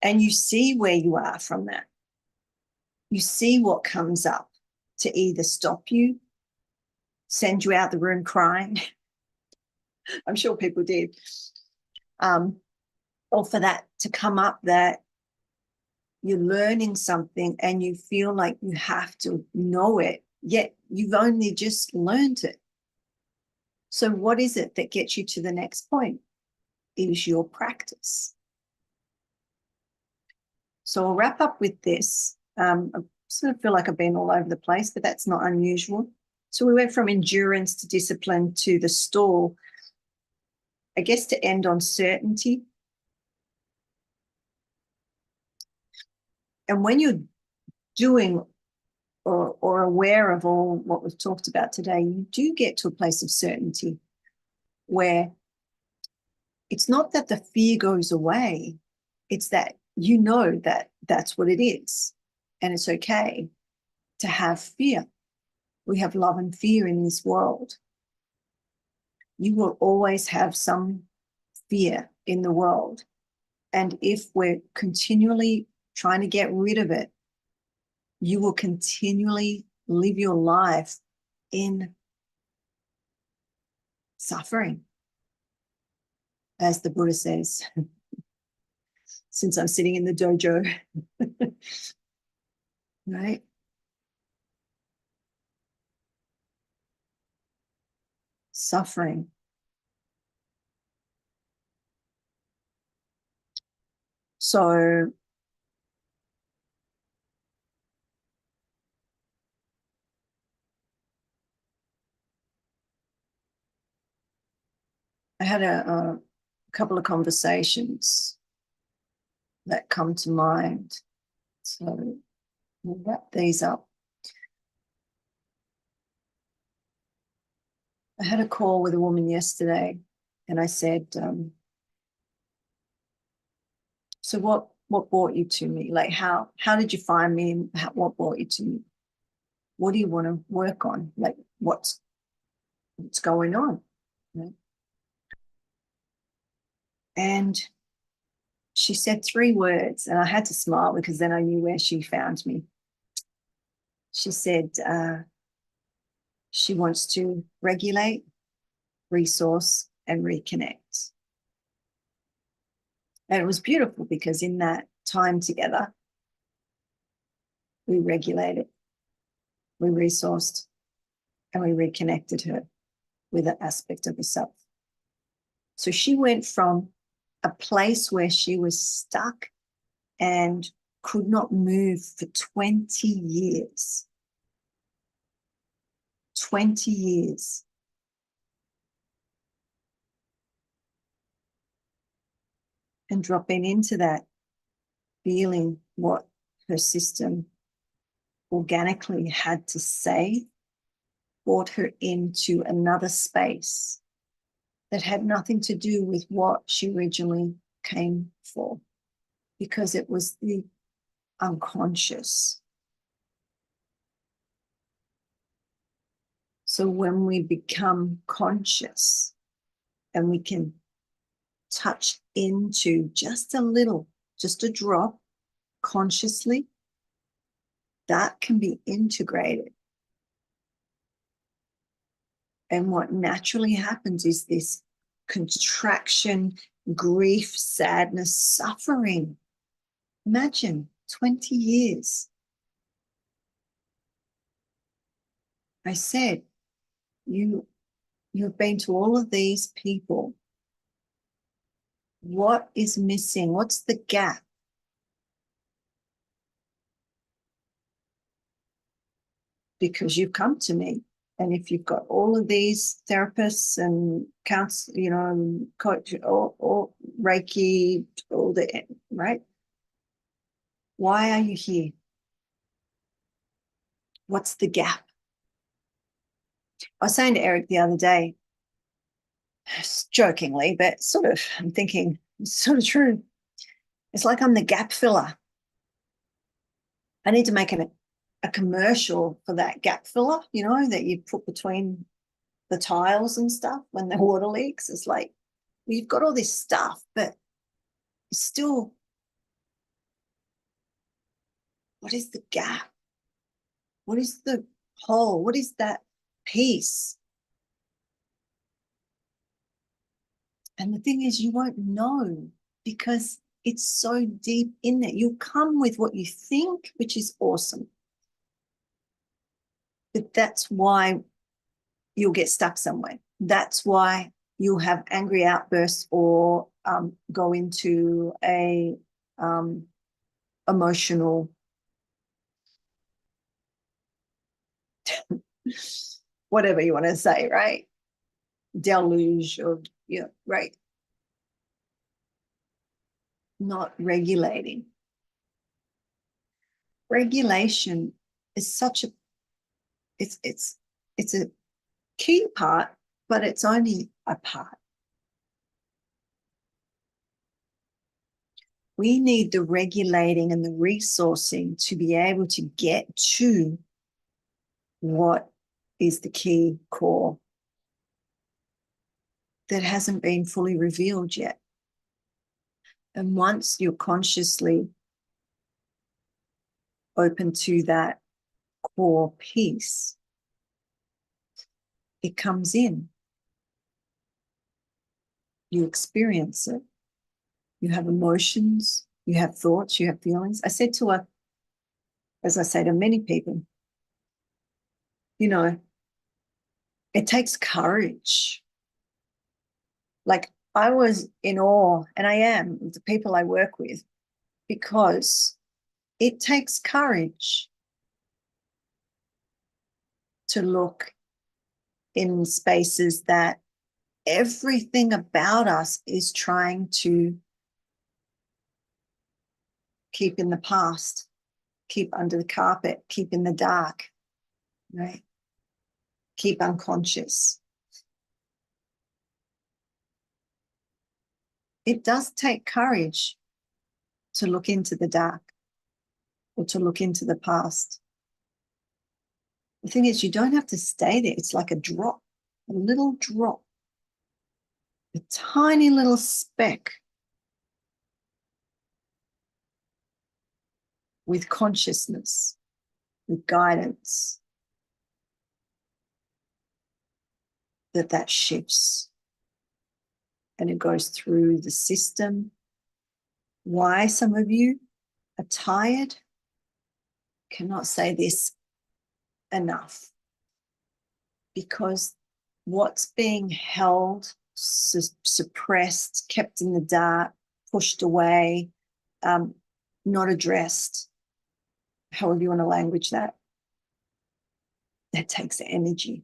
S1: And you see where you are from that. You see what comes up to either stop you, send you out the room crying. I'm sure people did. Or for that to come up that you're learning something and you feel like you have to know it, yet you've only just learned it. So what is it that gets you to the next point? It is your practice. So I'll wrap up with this. I sort of feel like I've been all over the place, but that's not unusual. So we went from endurance to discipline to the stall, I guess, to end on certainty. And when you're doing or aware of all what we've talked about today, you do get to a place of certainty where it's not that the fear goes away, it's that you know that that's what it is. And it's okay to have fear. We have love and fear in this world. You will always have some fear in the world. And if we're continually trying to get rid of it, you will continually live your life in suffering. As the Buddha says, since I'm sitting in the dojo, right? Suffering. So I had a couple of conversations that come to mind. So we'll wrap these up. I had a call with a woman yesterday, and I said, so what brought you to me? Like, how did you find me? What brought you to me? What do you want to work on? Like, what's going on? Right? And she said 3 words, and I had to smile because then I knew where she found me. She said she wants to regulate, resource, and reconnect. And it was beautiful because in that time together, we regulated, we resourced, and we reconnected her with an aspect of herself. So she went from a place where she was stuck and could not move for 20 years. 20 years. And dropping into that, feeling what her system organically had to say, brought her into another space that had nothing to do with what she originally came for, because it was the unconscious. So when we become conscious and we can touch into just a little, just a drop consciously, that can be integrated. And what naturally happens is this contraction, grief, sadness, suffering. Imagine 20 years. I said, you've been to all of these people. What is missing? What's the gap? Because you've come to me. And if you've got all of these therapists and counsel, coach or Reiki, all the, right? Why are you here? What's the gap? I was saying to Eric the other day, jokingly, but sort of, I'm thinking, it's sort of true. It's like I'm the gap filler. I need to make a commercial for that gap filler, that you put between the tiles and stuff when the water leaks. It's like, well, you've got all this stuff, but still, what is the gap? What is the hole? What is that piece? And the thing is, you won't know because it's so deep in there. You'll come with what you think, which is awesome. But that's why you'll get stuck somewhere. That's why you'll have angry outbursts or go into a emotional whatever you want to say, right? Deluge or, right? Not regulating. Regulation is such it's a key part, but it's only a part. We need the regulating and the resourcing to be able to get to what is the key core that hasn't been fully revealed yet. And once you're consciously open to that core piece, it comes in. You experience it. You have emotions, you have thoughts, you have feelings. I said to her, as I say to many people, you know, it takes courage. Like, I was in awe, and I am, of the people I work with, because it takes courage to look in spaces that everything about us is trying to keep in the past, keep under the carpet, keep in the dark, right? Keep unconscious. It does take courage to look into the dark or to look into the past. The thing is, you don't have to stay there. It's like a drop, a little drop, a tiny little speck with consciousness, with guidance, that shifts and it goes through the system. Why some of you are tired? Cannot say this enough. Because what's being held, suppressed, kept in the dark, pushed away, not addressed, however you want to language that takes energy.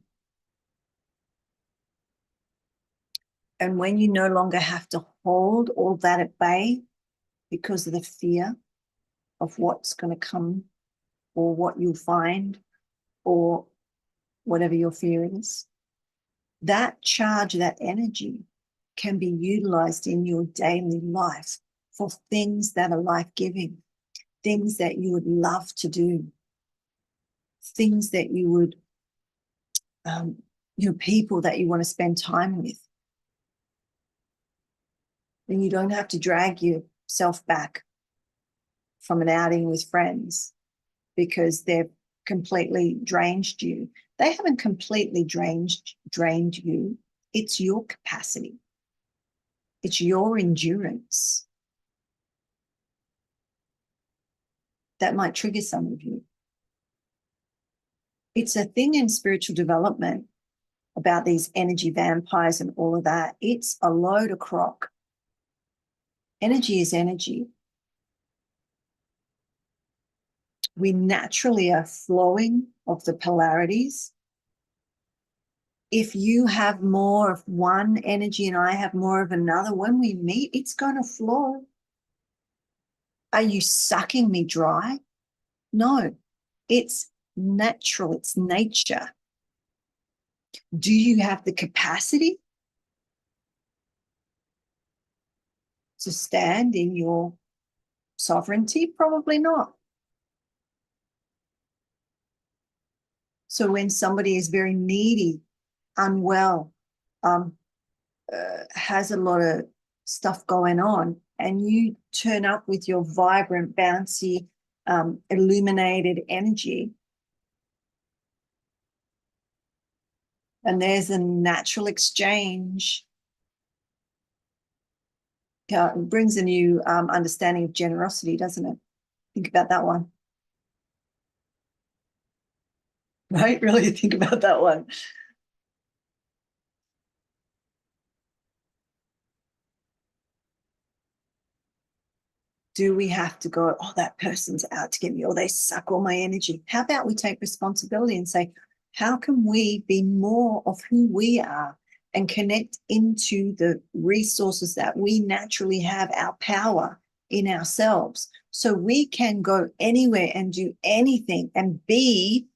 S1: And when you no longer have to hold all that at bay because of the fear of what's going to come or what you'll find or whatever your fear is, that charge, that energy can be utilized in your daily life for things that are life-giving, things that you would love to do, things that you would, people that you want to spend time with. And you don't have to drag yourself back from an outing with friends because they've completely drained you. They haven't completely drained you. It's your capacity. It's your endurance that might trigger some of you. It's a thing in spiritual development about these energy vampires and all of that. It's a load of crock. Energy is energy. We naturally are flowing of the polarities. If you have more of one energy and I have more of another, when we meet, it's going to flow. Are you sucking me dry? No, it's natural. It's nature. Do you have the capacity to stand in your sovereignty? Probably not. So when somebody is very needy, unwell, has a lot of stuff going on, and you turn up with your vibrant, bouncy, illuminated energy, and there's a natural exchange, it brings a new understanding of generosity, doesn't it? Think about that one. Right? Really think about that one. Do we have to go, oh, that person's out to get me, or they suck all my energy? How about we take responsibility and say, how can we be more of who we are and connect into the resources that we naturally have, our power in ourselves, so we can go anywhere and do anything and be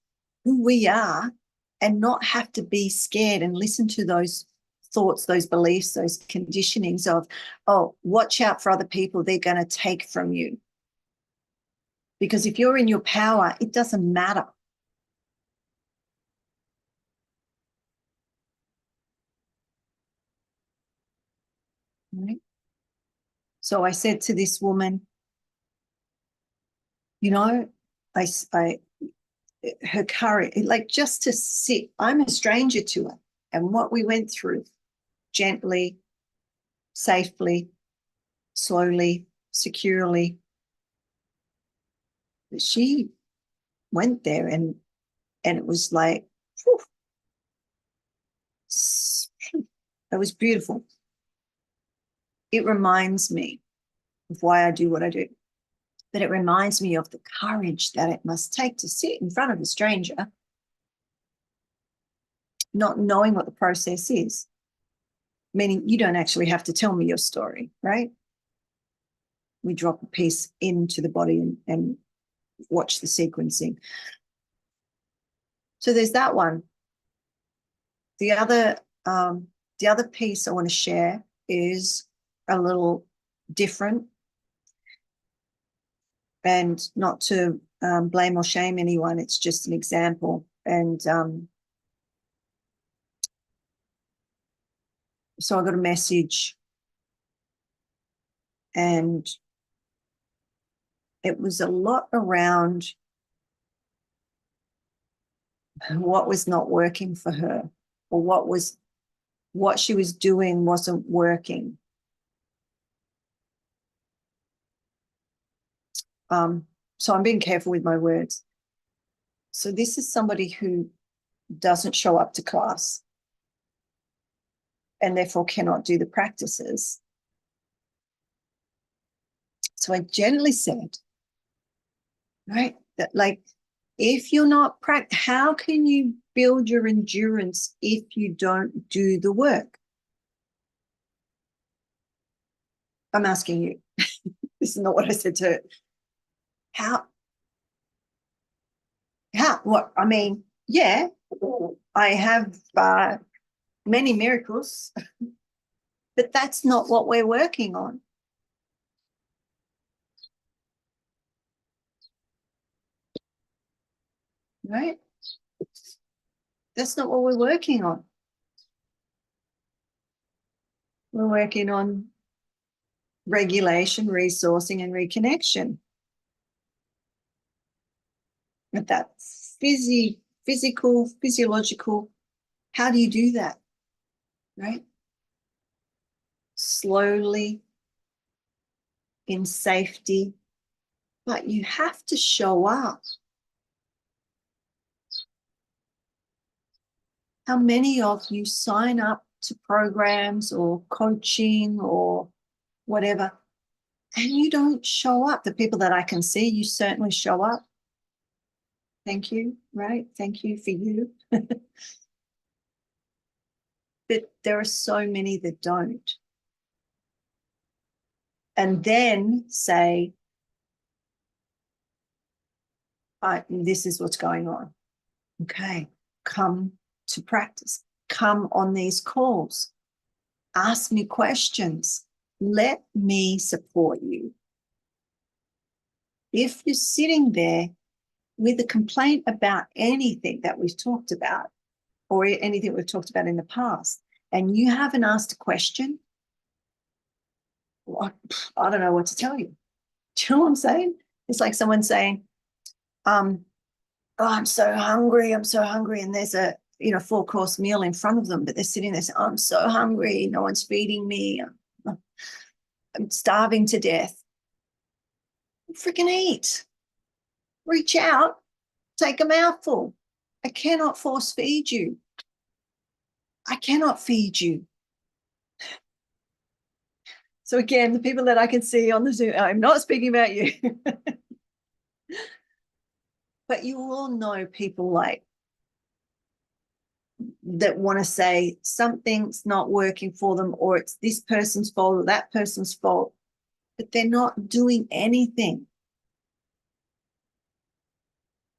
S1: who we are and not have to be scared and listen to those thoughts, those beliefs, those conditionings of, oh, watch out for other people, they're going to take from you. Because if you're in your power, it doesn't matter. Right? So I said to this woman, you know, her courage, like just to sit, I'm a stranger to her, and what we went through, gently, safely, slowly, securely. She went there, and it was like, whew, it was beautiful. It reminds me of why I do what I do, but it reminds me of the courage that it must take to sit in front of a stranger, not knowing what the process is, meaning you don't actually have to tell me your story, right? We drop a piece into the body and watch the sequencing. So there's that one. The other piece I want to share is a little different, and not to blame or shame anyone. It's just an example. And so I got a message, and it was a lot around what was not working for her, or what she was doing wasn't working. So I'm being careful with my words. So this is somebody who doesn't show up to class and therefore cannot do the practices. So I gently said, right, that like, if you're not how can you build your endurance if you don't do the work? I'm asking you. This is not what I said to her. What? I mean, yeah, I have many miracles, but that's not what we're working on. Right? That's not what we're working on. We're working on regulation, resourcing, and reconnection. But that's physical, physiological. How do you do that? Right? Slowly, in safety, but you have to show up. How many of you sign up to programs or coaching or whatever, and you don't show up? The people that I can see, you certainly show up. Thank you, right? Thank you for you. But there are so many that don't. And then say, this is what's going on. Okay, come to practice. Come on these calls. Ask me questions. Let me support you. If you're sitting there with a complaint about anything that we've talked about, or anything we've talked about in the past, and you haven't asked a question, well, I don't know what to tell you. Do you know what I'm saying? It's like someone saying, oh, I'm so hungry. And there's a 4-course meal in front of them, but they're sitting there saying, I'm so hungry. No one's feeding me. I'm starving to death. Freaking eat. Reach out. Take a mouthful. I cannot force feed you. I cannot feed you. So again, the people that I can see on the Zoom, I'm not speaking about you. But you all know people like that want to say something's not working for them, or it's this person's fault or that person's fault, but they're not doing anything.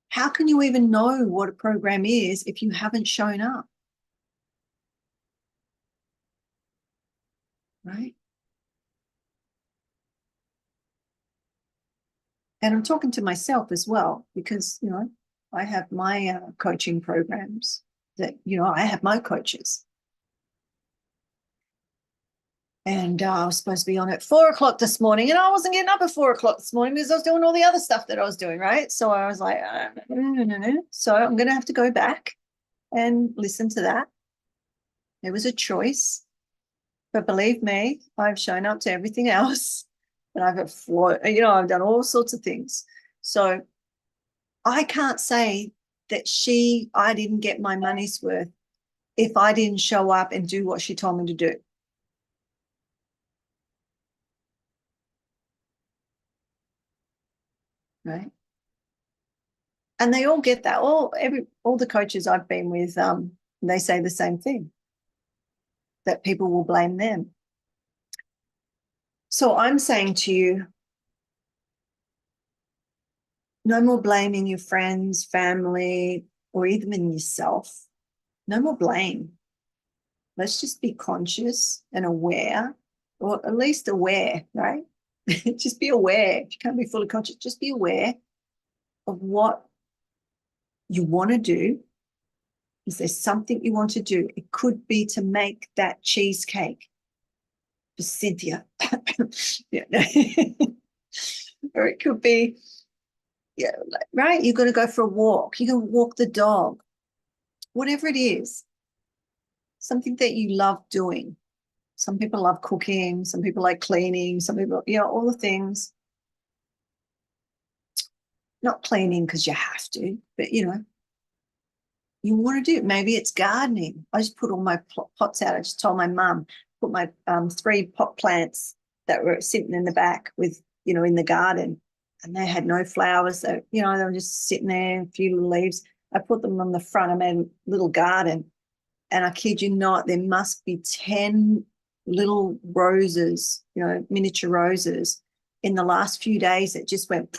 S1: How can you even know what a program is if you haven't shown up? Right? And I'm talking to myself as well, because, I have my coaching programs that, I have my coaches. And I was supposed to be on at 4 o'clock this morning, and I wasn't getting up at 4 o'clock this morning because I was doing all the other stuff that I was doing, right? So I was like, no. So I'm going to have to go back and listen to that. It was a choice. But believe me, I've shown up to everything else, and I've done all sorts of things. So I can't say that I didn't get my money's worth if I didn't show up and do what she told me to do. Right. And they all get that. All the coaches I've been with, they say the same thing, that people will blame them. So I'm saying to you, no more blaming your friends, family, or even yourself. No more blame. Let's just be conscious and aware, or at least aware, right? Just be aware. If you can't be fully conscious, just be aware of what you want to do. Is there something you want to do? It could be to make that cheesecake for Cynthia. Or it could be, right? You're going to go for a walk. You're going to walk the dog. Whatever it is, something that you love doing. Some people love cooking. Some people like cleaning. Some people, all the things. Not cleaning because you have to, but, you want to do. Maybe it's gardening. I just put all my pots out. I just told my mum, put my 3 pot plants that were sitting in the back with, in the garden, and they had no flowers. So, they were just sitting there, a few little leaves. I put them on the front. I made a little garden, and I kid you not, there must be 10 little roses, miniature roses in the last few days that just went.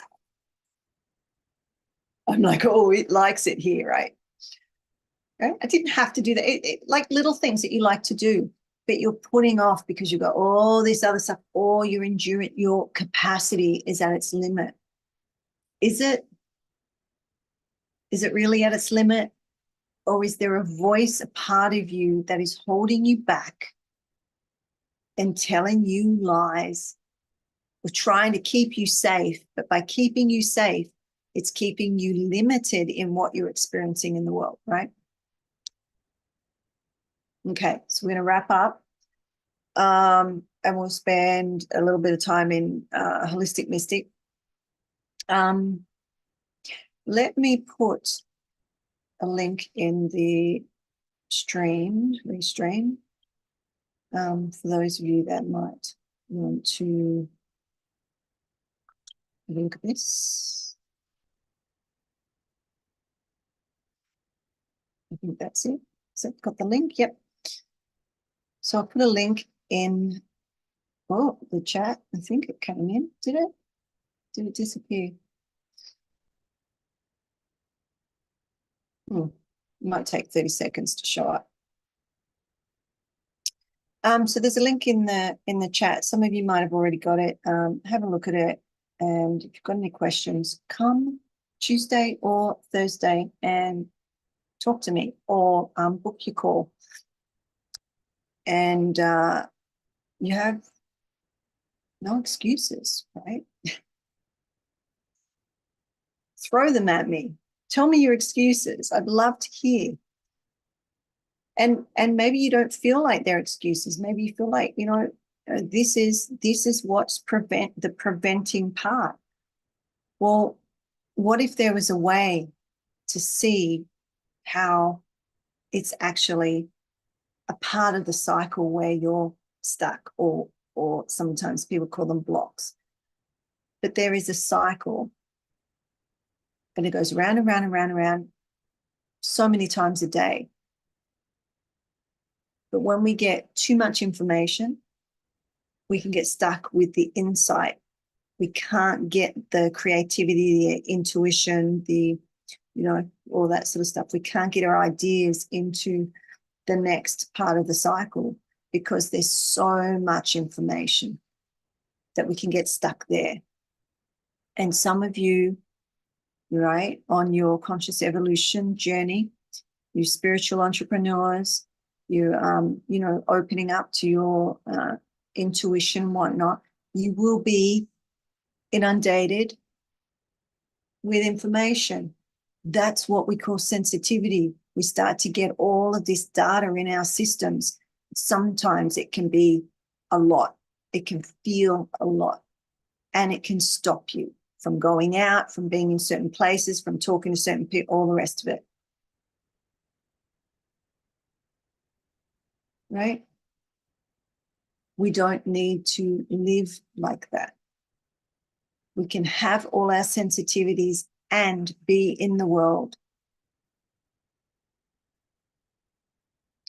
S1: I'm like, oh, it likes it here, right? I didn't have to do that. Like little things that you like to do, but you're putting off because you've got all this other stuff, or your endurance, your capacity is at its limit. Is it really at its limit? Or is there a voice, a part of you that is holding you back and telling you lies, or trying to keep you safe? But by keeping you safe, it's keeping you limited in what you're experiencing in the world, right? Okay, so we're going to wrap up, and we'll spend a little bit of time in Holistic Mystic. Let me put a link in the restream, for those of you that might want to look at this. I think that's it. So I've got the link. Yep. So I'll put a link in the chat. I think it came in. Did it? Did it disappear? It might take 30 seconds to show up. So there's a link in the chat. Some of you might have already got it. Have a look at it. And if you've got any questions, come Tuesday or Thursday and talk to me, or book your call. And you have no excuses, right? Throw them at me. Tell me your excuses. I'd love to hear. And maybe you don't feel like they're excuses. Maybe you feel like, this is what's the preventing part. Well, what if there was a way to see how it's actually a part of the cycle where you're stuck, or sometimes people call them blocks. But there is a cycle, and it goes round and round and round and round so many times a day. But when we get too much information, we can get stuck with the insight. We can't get the creativity, the intuition, all that sort of stuff. We can't get our ideas into the next part of the cycle because there's so much information that we can get stuck there. And some of you, right, on your conscious evolution journey, you spiritual entrepreneurs, you opening up to your intuition, whatnot, you will be inundated with information. That's what we call sensitivity. We start to get all of this data in our systems. Sometimes it can be a lot. It can feel a lot, and it can stop you from going out, from being in certain places, from talking to certain people, all the rest of it. Right? We don't need to live like that. We can have all our sensitivities and be in the world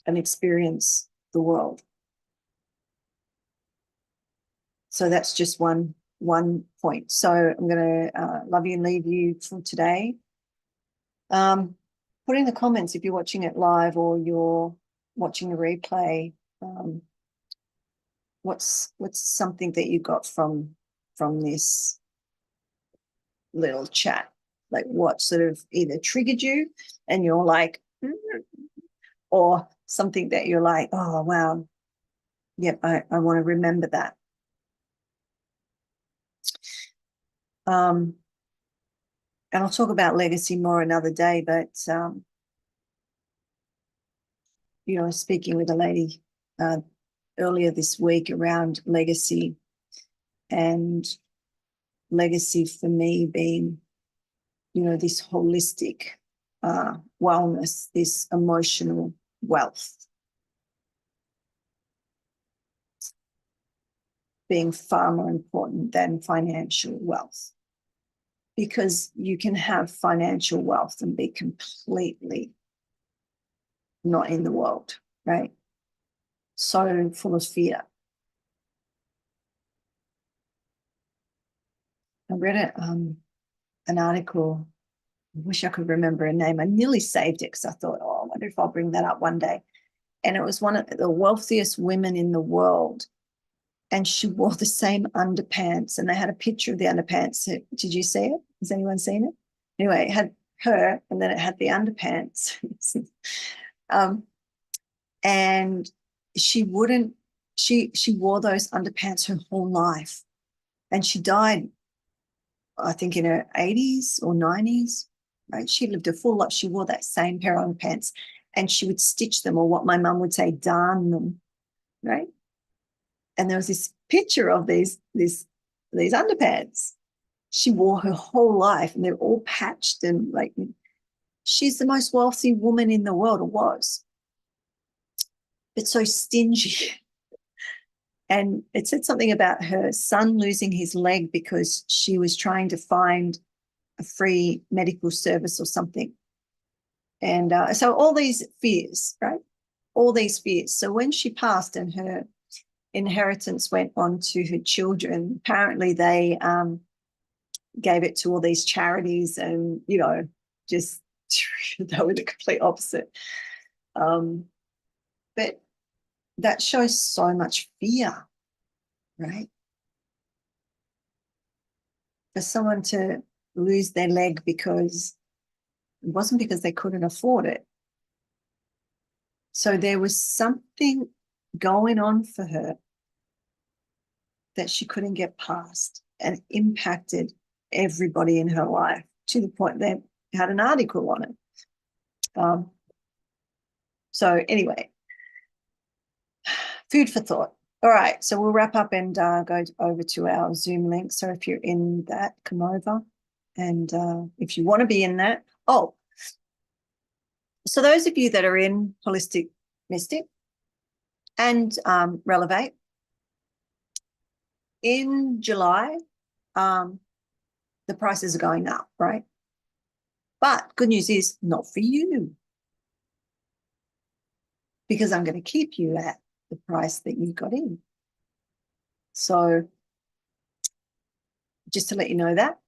S1: and experience the world. So that's just one point. So I'm going to love you and leave you for today. Put in the comments if you're watching it live or you're watching the replay. What's something that you got from this little chat? Like what sort of either triggered you and you're like, or something that you're like, oh, wow, yep, I want to remember that. And I'll talk about legacy more another day, but, you know, speaking with a lady earlier this week around legacy, and legacy for me being, you know, this holistic wellness, this emotional wealth, being far more important than financial wealth, because you can have financial wealth and be completely not in the world, right? So full of fear. I read an article. I wish I could remember her name. I nearly saved it because I thought, oh, I wonder if I'll bring that up one day. And it was one of the wealthiest women in the world. And she wore the same underpants. And they had a picture of the underpants. Did you see it? Has anyone seen it? Anyway, it had her and then it had the underpants. And she wouldn't, she wore those underpants her whole life. And she died, I think, in her 80s or 90s, right? She lived a full life. She wore that same pair of underpants and she would stitch them, or what my mum would say, darn them, right? And there was this picture of these underpants she wore her whole life, and they're all patched, and like, she's the most wealthy woman in the world, or was, but so stingy. And it said something about her son losing his leg because she was trying to find a free medical service or something. And so all these fears, right? All these fears. So when she passed and her inheritance went on to her children, apparently they gave it to all these charities, and, you know, just they were the complete opposite. But that shows so much fear, right? For someone to lose their leg because it wasn't because they couldn't afford it. So there was something going on for her that she couldn't get past, and impacted everybody in her life to the point they had an article on it. So anyway, food for thought. All right, so we'll wrap up and go over to our Zoom link. So if you're in that, come over. And if you want to be in that, oh, so those of you that are in Holistic Mystic and Relevate, in July, the prices are going up, right? But good news is not for you, because I'm going to keep you at the price that you got in. So just to let you know that.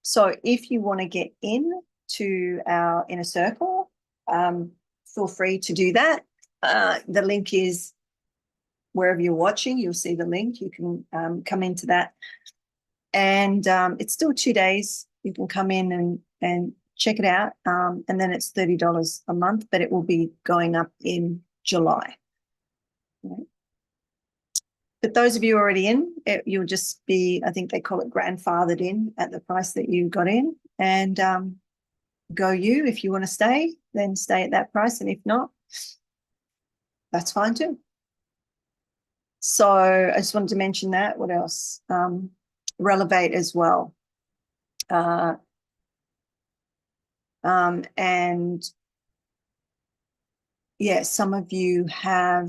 S1: So if you want to get in to our inner circle, feel free to do that. The link is wherever you're watching, you'll see the link. You can come into that. And it's still 2 days. You can come in and check it out. And then it's $30 a month, but it will be going up in July. Right? But those of you already in, you'll just be, I think they call it grandfathered in at the price that you got in. And go you. If you want to stay, then stay at that price. And if not, that's fine too. So I just wanted to mention that. What else? Relevate as well. And yeah, some of you are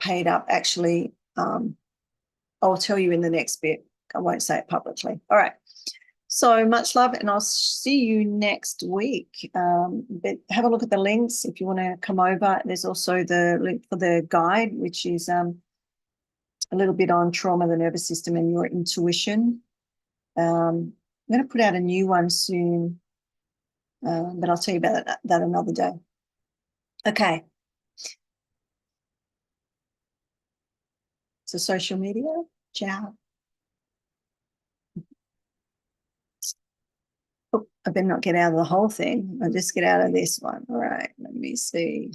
S1: paid up. Actually, I'll tell you in the next bit. I won't say it publicly. All right. So much love, and I'll see you next week. But have a look at the links if you want to come over. There's also the link for the guide, which is a little bit on trauma, the nervous system, and your intuition. I'm going to put out a new one soon, but I'll tell you about that another day. Okay. So social media. Ciao. Oh, I better not get out of the whole thing. I'll just get out of this one. All right, let me see.